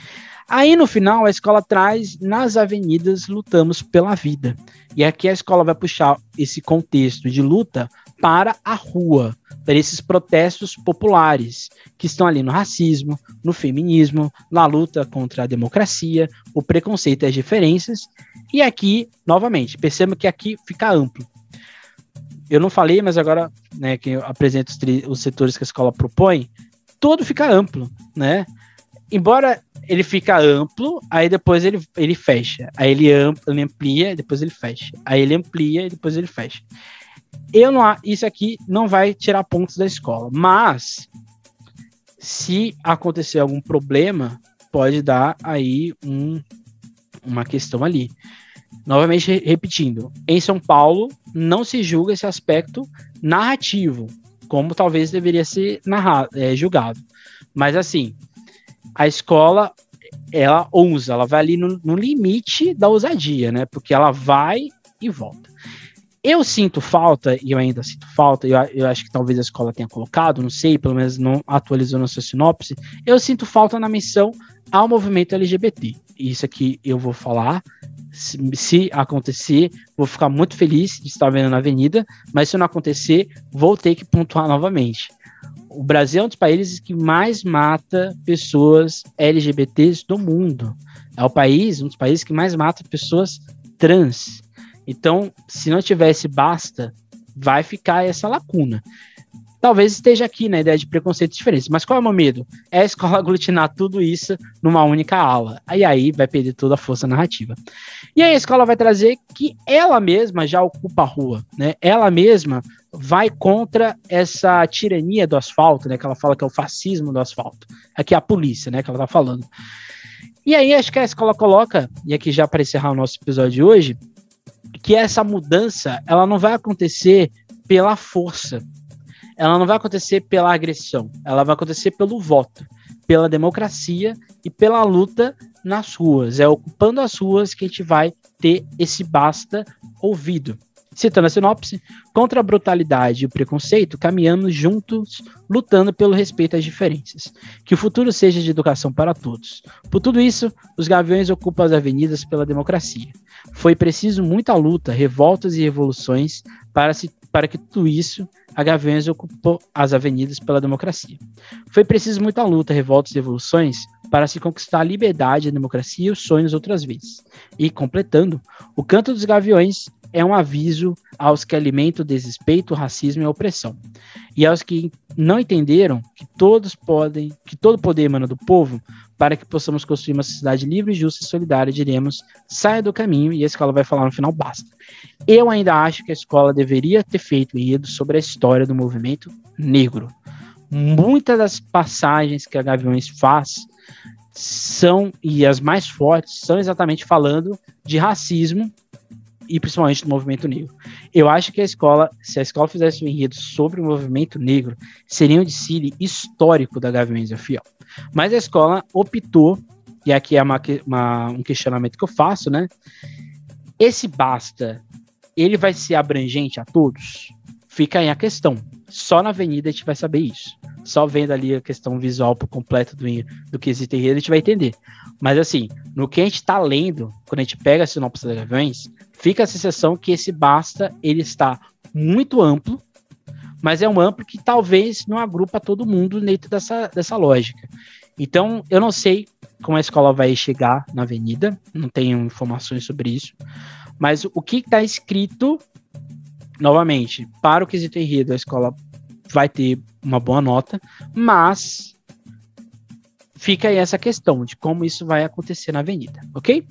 Aí no final a escola traz nas avenidas lutamos pela vida. E aqui a escola vai puxar esse contexto de luta para a rua, para esses protestos populares que estão ali no racismo, no feminismo, na luta contra a democracia, o preconceito e as diferenças. E aqui, novamente, perceba que aqui fica amplo. Eu não falei, mas agora, né, que eu apresento os setores que a escola propõe, todo fica amplo, né? Embora ele fica amplo, aí depois ele fecha. Aí ele amplia, depois ele fecha. Aí ele amplia, depois ele fecha. Isso aqui não vai tirar pontos da escola. Mas, se acontecer algum problema, pode dar aí uma questão ali. Novamente repetindo, em São Paulo não se julga esse aspecto narrativo, como talvez deveria ser julgado. Mas assim, a escola, ela ousa, ela vai ali no limite da ousadia, né? Porque ela vai e volta. Eu sinto falta, e eu ainda sinto falta, eu acho que talvez a escola tenha colocado, não sei, pelo menos não atualizou na sua sinopse, eu sinto falta na menção ao movimento LGBT. Isso aqui eu vou falar, se acontecer, vou ficar muito feliz de estar vendo na avenida, mas se não acontecer, vou ter que pontuar novamente. O Brasil é um dos países que mais mata pessoas LGBTs do mundo. É um dos países que mais mata pessoas trans. Então, se não tivesse basta, vai ficar essa lacuna. Talvez esteja aqui na ideia de preconceitos diferentes. Mas qual é o meu medo? É a escola aglutinar tudo isso numa única aula. Aí vai perder toda a força narrativa. E aí a escola vai trazer que ela mesma já ocupa a rua, né? Ela mesma vai contra essa tirania do asfalto, né? Que ela fala que é o fascismo do asfalto. Aqui é a polícia, né? Que ela tá falando. E aí acho que a escola coloca, e aqui já para encerrar o nosso episódio de hoje, que essa mudança, ela não vai acontecer pela força. Ela não vai acontecer pela agressão, ela vai acontecer pelo voto, pela democracia e pela luta nas ruas. É ocupando as ruas que a gente vai ter esse basta ouvido. Citando a sinopse, contra a brutalidade e o preconceito, caminhamos juntos, lutando pelo respeito às diferenças. Que o futuro seja de educação para todos. Por tudo isso, os Gaviões ocupam as avenidas pela democracia. Foi preciso muita luta, revoltas e revoluções para que tudo isso, a Gaviões ocupou as avenidas pela democracia. Foi preciso muita luta, revoltas e revoluções para se conquistar a liberdade, a democracia e os sonhos outras vezes. E, completando, o canto dos Gaviões é um aviso aos que alimentam o desrespeito, o racismo e a opressão. E aos que não entenderam que todo poder emana do povo, para que possamos construir uma sociedade livre, justa e solidária, diremos, saia do caminho, e a escola vai falar no final, basta. Eu ainda acho que a escola deveria ter feito um enredo sobre a história do movimento negro. Muitas das passagens que a Gaviões faz e as mais fortes, são exatamente falando de racismo, e principalmente do movimento negro. Eu acho que se a escola fizesse um enredo sobre o movimento negro, seria um desfile histórico da Gaviões da Fiel. Mas a escola optou, e aqui é um questionamento que eu faço, né? Esse basta, ele vai ser abrangente a todos? Fica aí a questão. Só na avenida a gente vai saber isso. Só vendo ali a questão visual por completo do quesito enredo, a gente vai entender. Mas assim, no que a gente está lendo, quando a gente pega a sinopse da Gaviões, fica a sensação que esse basta, ele está muito amplo, mas é um amplo que talvez não agrupa todo mundo dentro dessa lógica. Então, eu não sei como a escola vai chegar na avenida, não tenho informações sobre isso, mas o que está escrito, novamente, para o quesito enredo, a escola vai ter uma boa nota, mas fica aí essa questão de como isso vai acontecer na avenida, ok?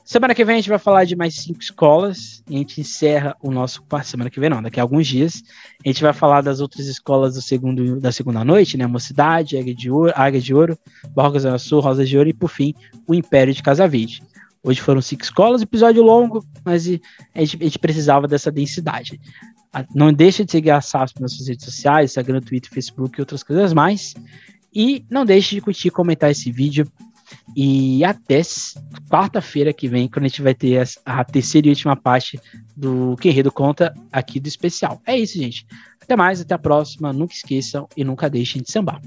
Semana que vem a gente vai falar de mais 5 escolas e a gente encerra o nosso... Semana que vem não, daqui a alguns dias. A gente vai falar das outras escolas da segunda noite, né? Mocidade, Águia de Ouro, Barroca Zona Sul, Rosa de Ouro e, por fim, o Império de Casa Verde. Hoje foram 5 escolas, episódio longo, mas a gente precisava dessa densidade. Não deixe de seguir a SASP nas suas redes sociais, Instagram, Twitter, Facebook e outras coisas mais. E não deixe de curtir e comentar esse vídeo. E até quarta-feira que vem, quando a gente vai ter a terceira e última parte do Que Enredo Conta aqui do especial. É isso, gente. Até mais, até a próxima. Nunca esqueçam e nunca deixem de sambar.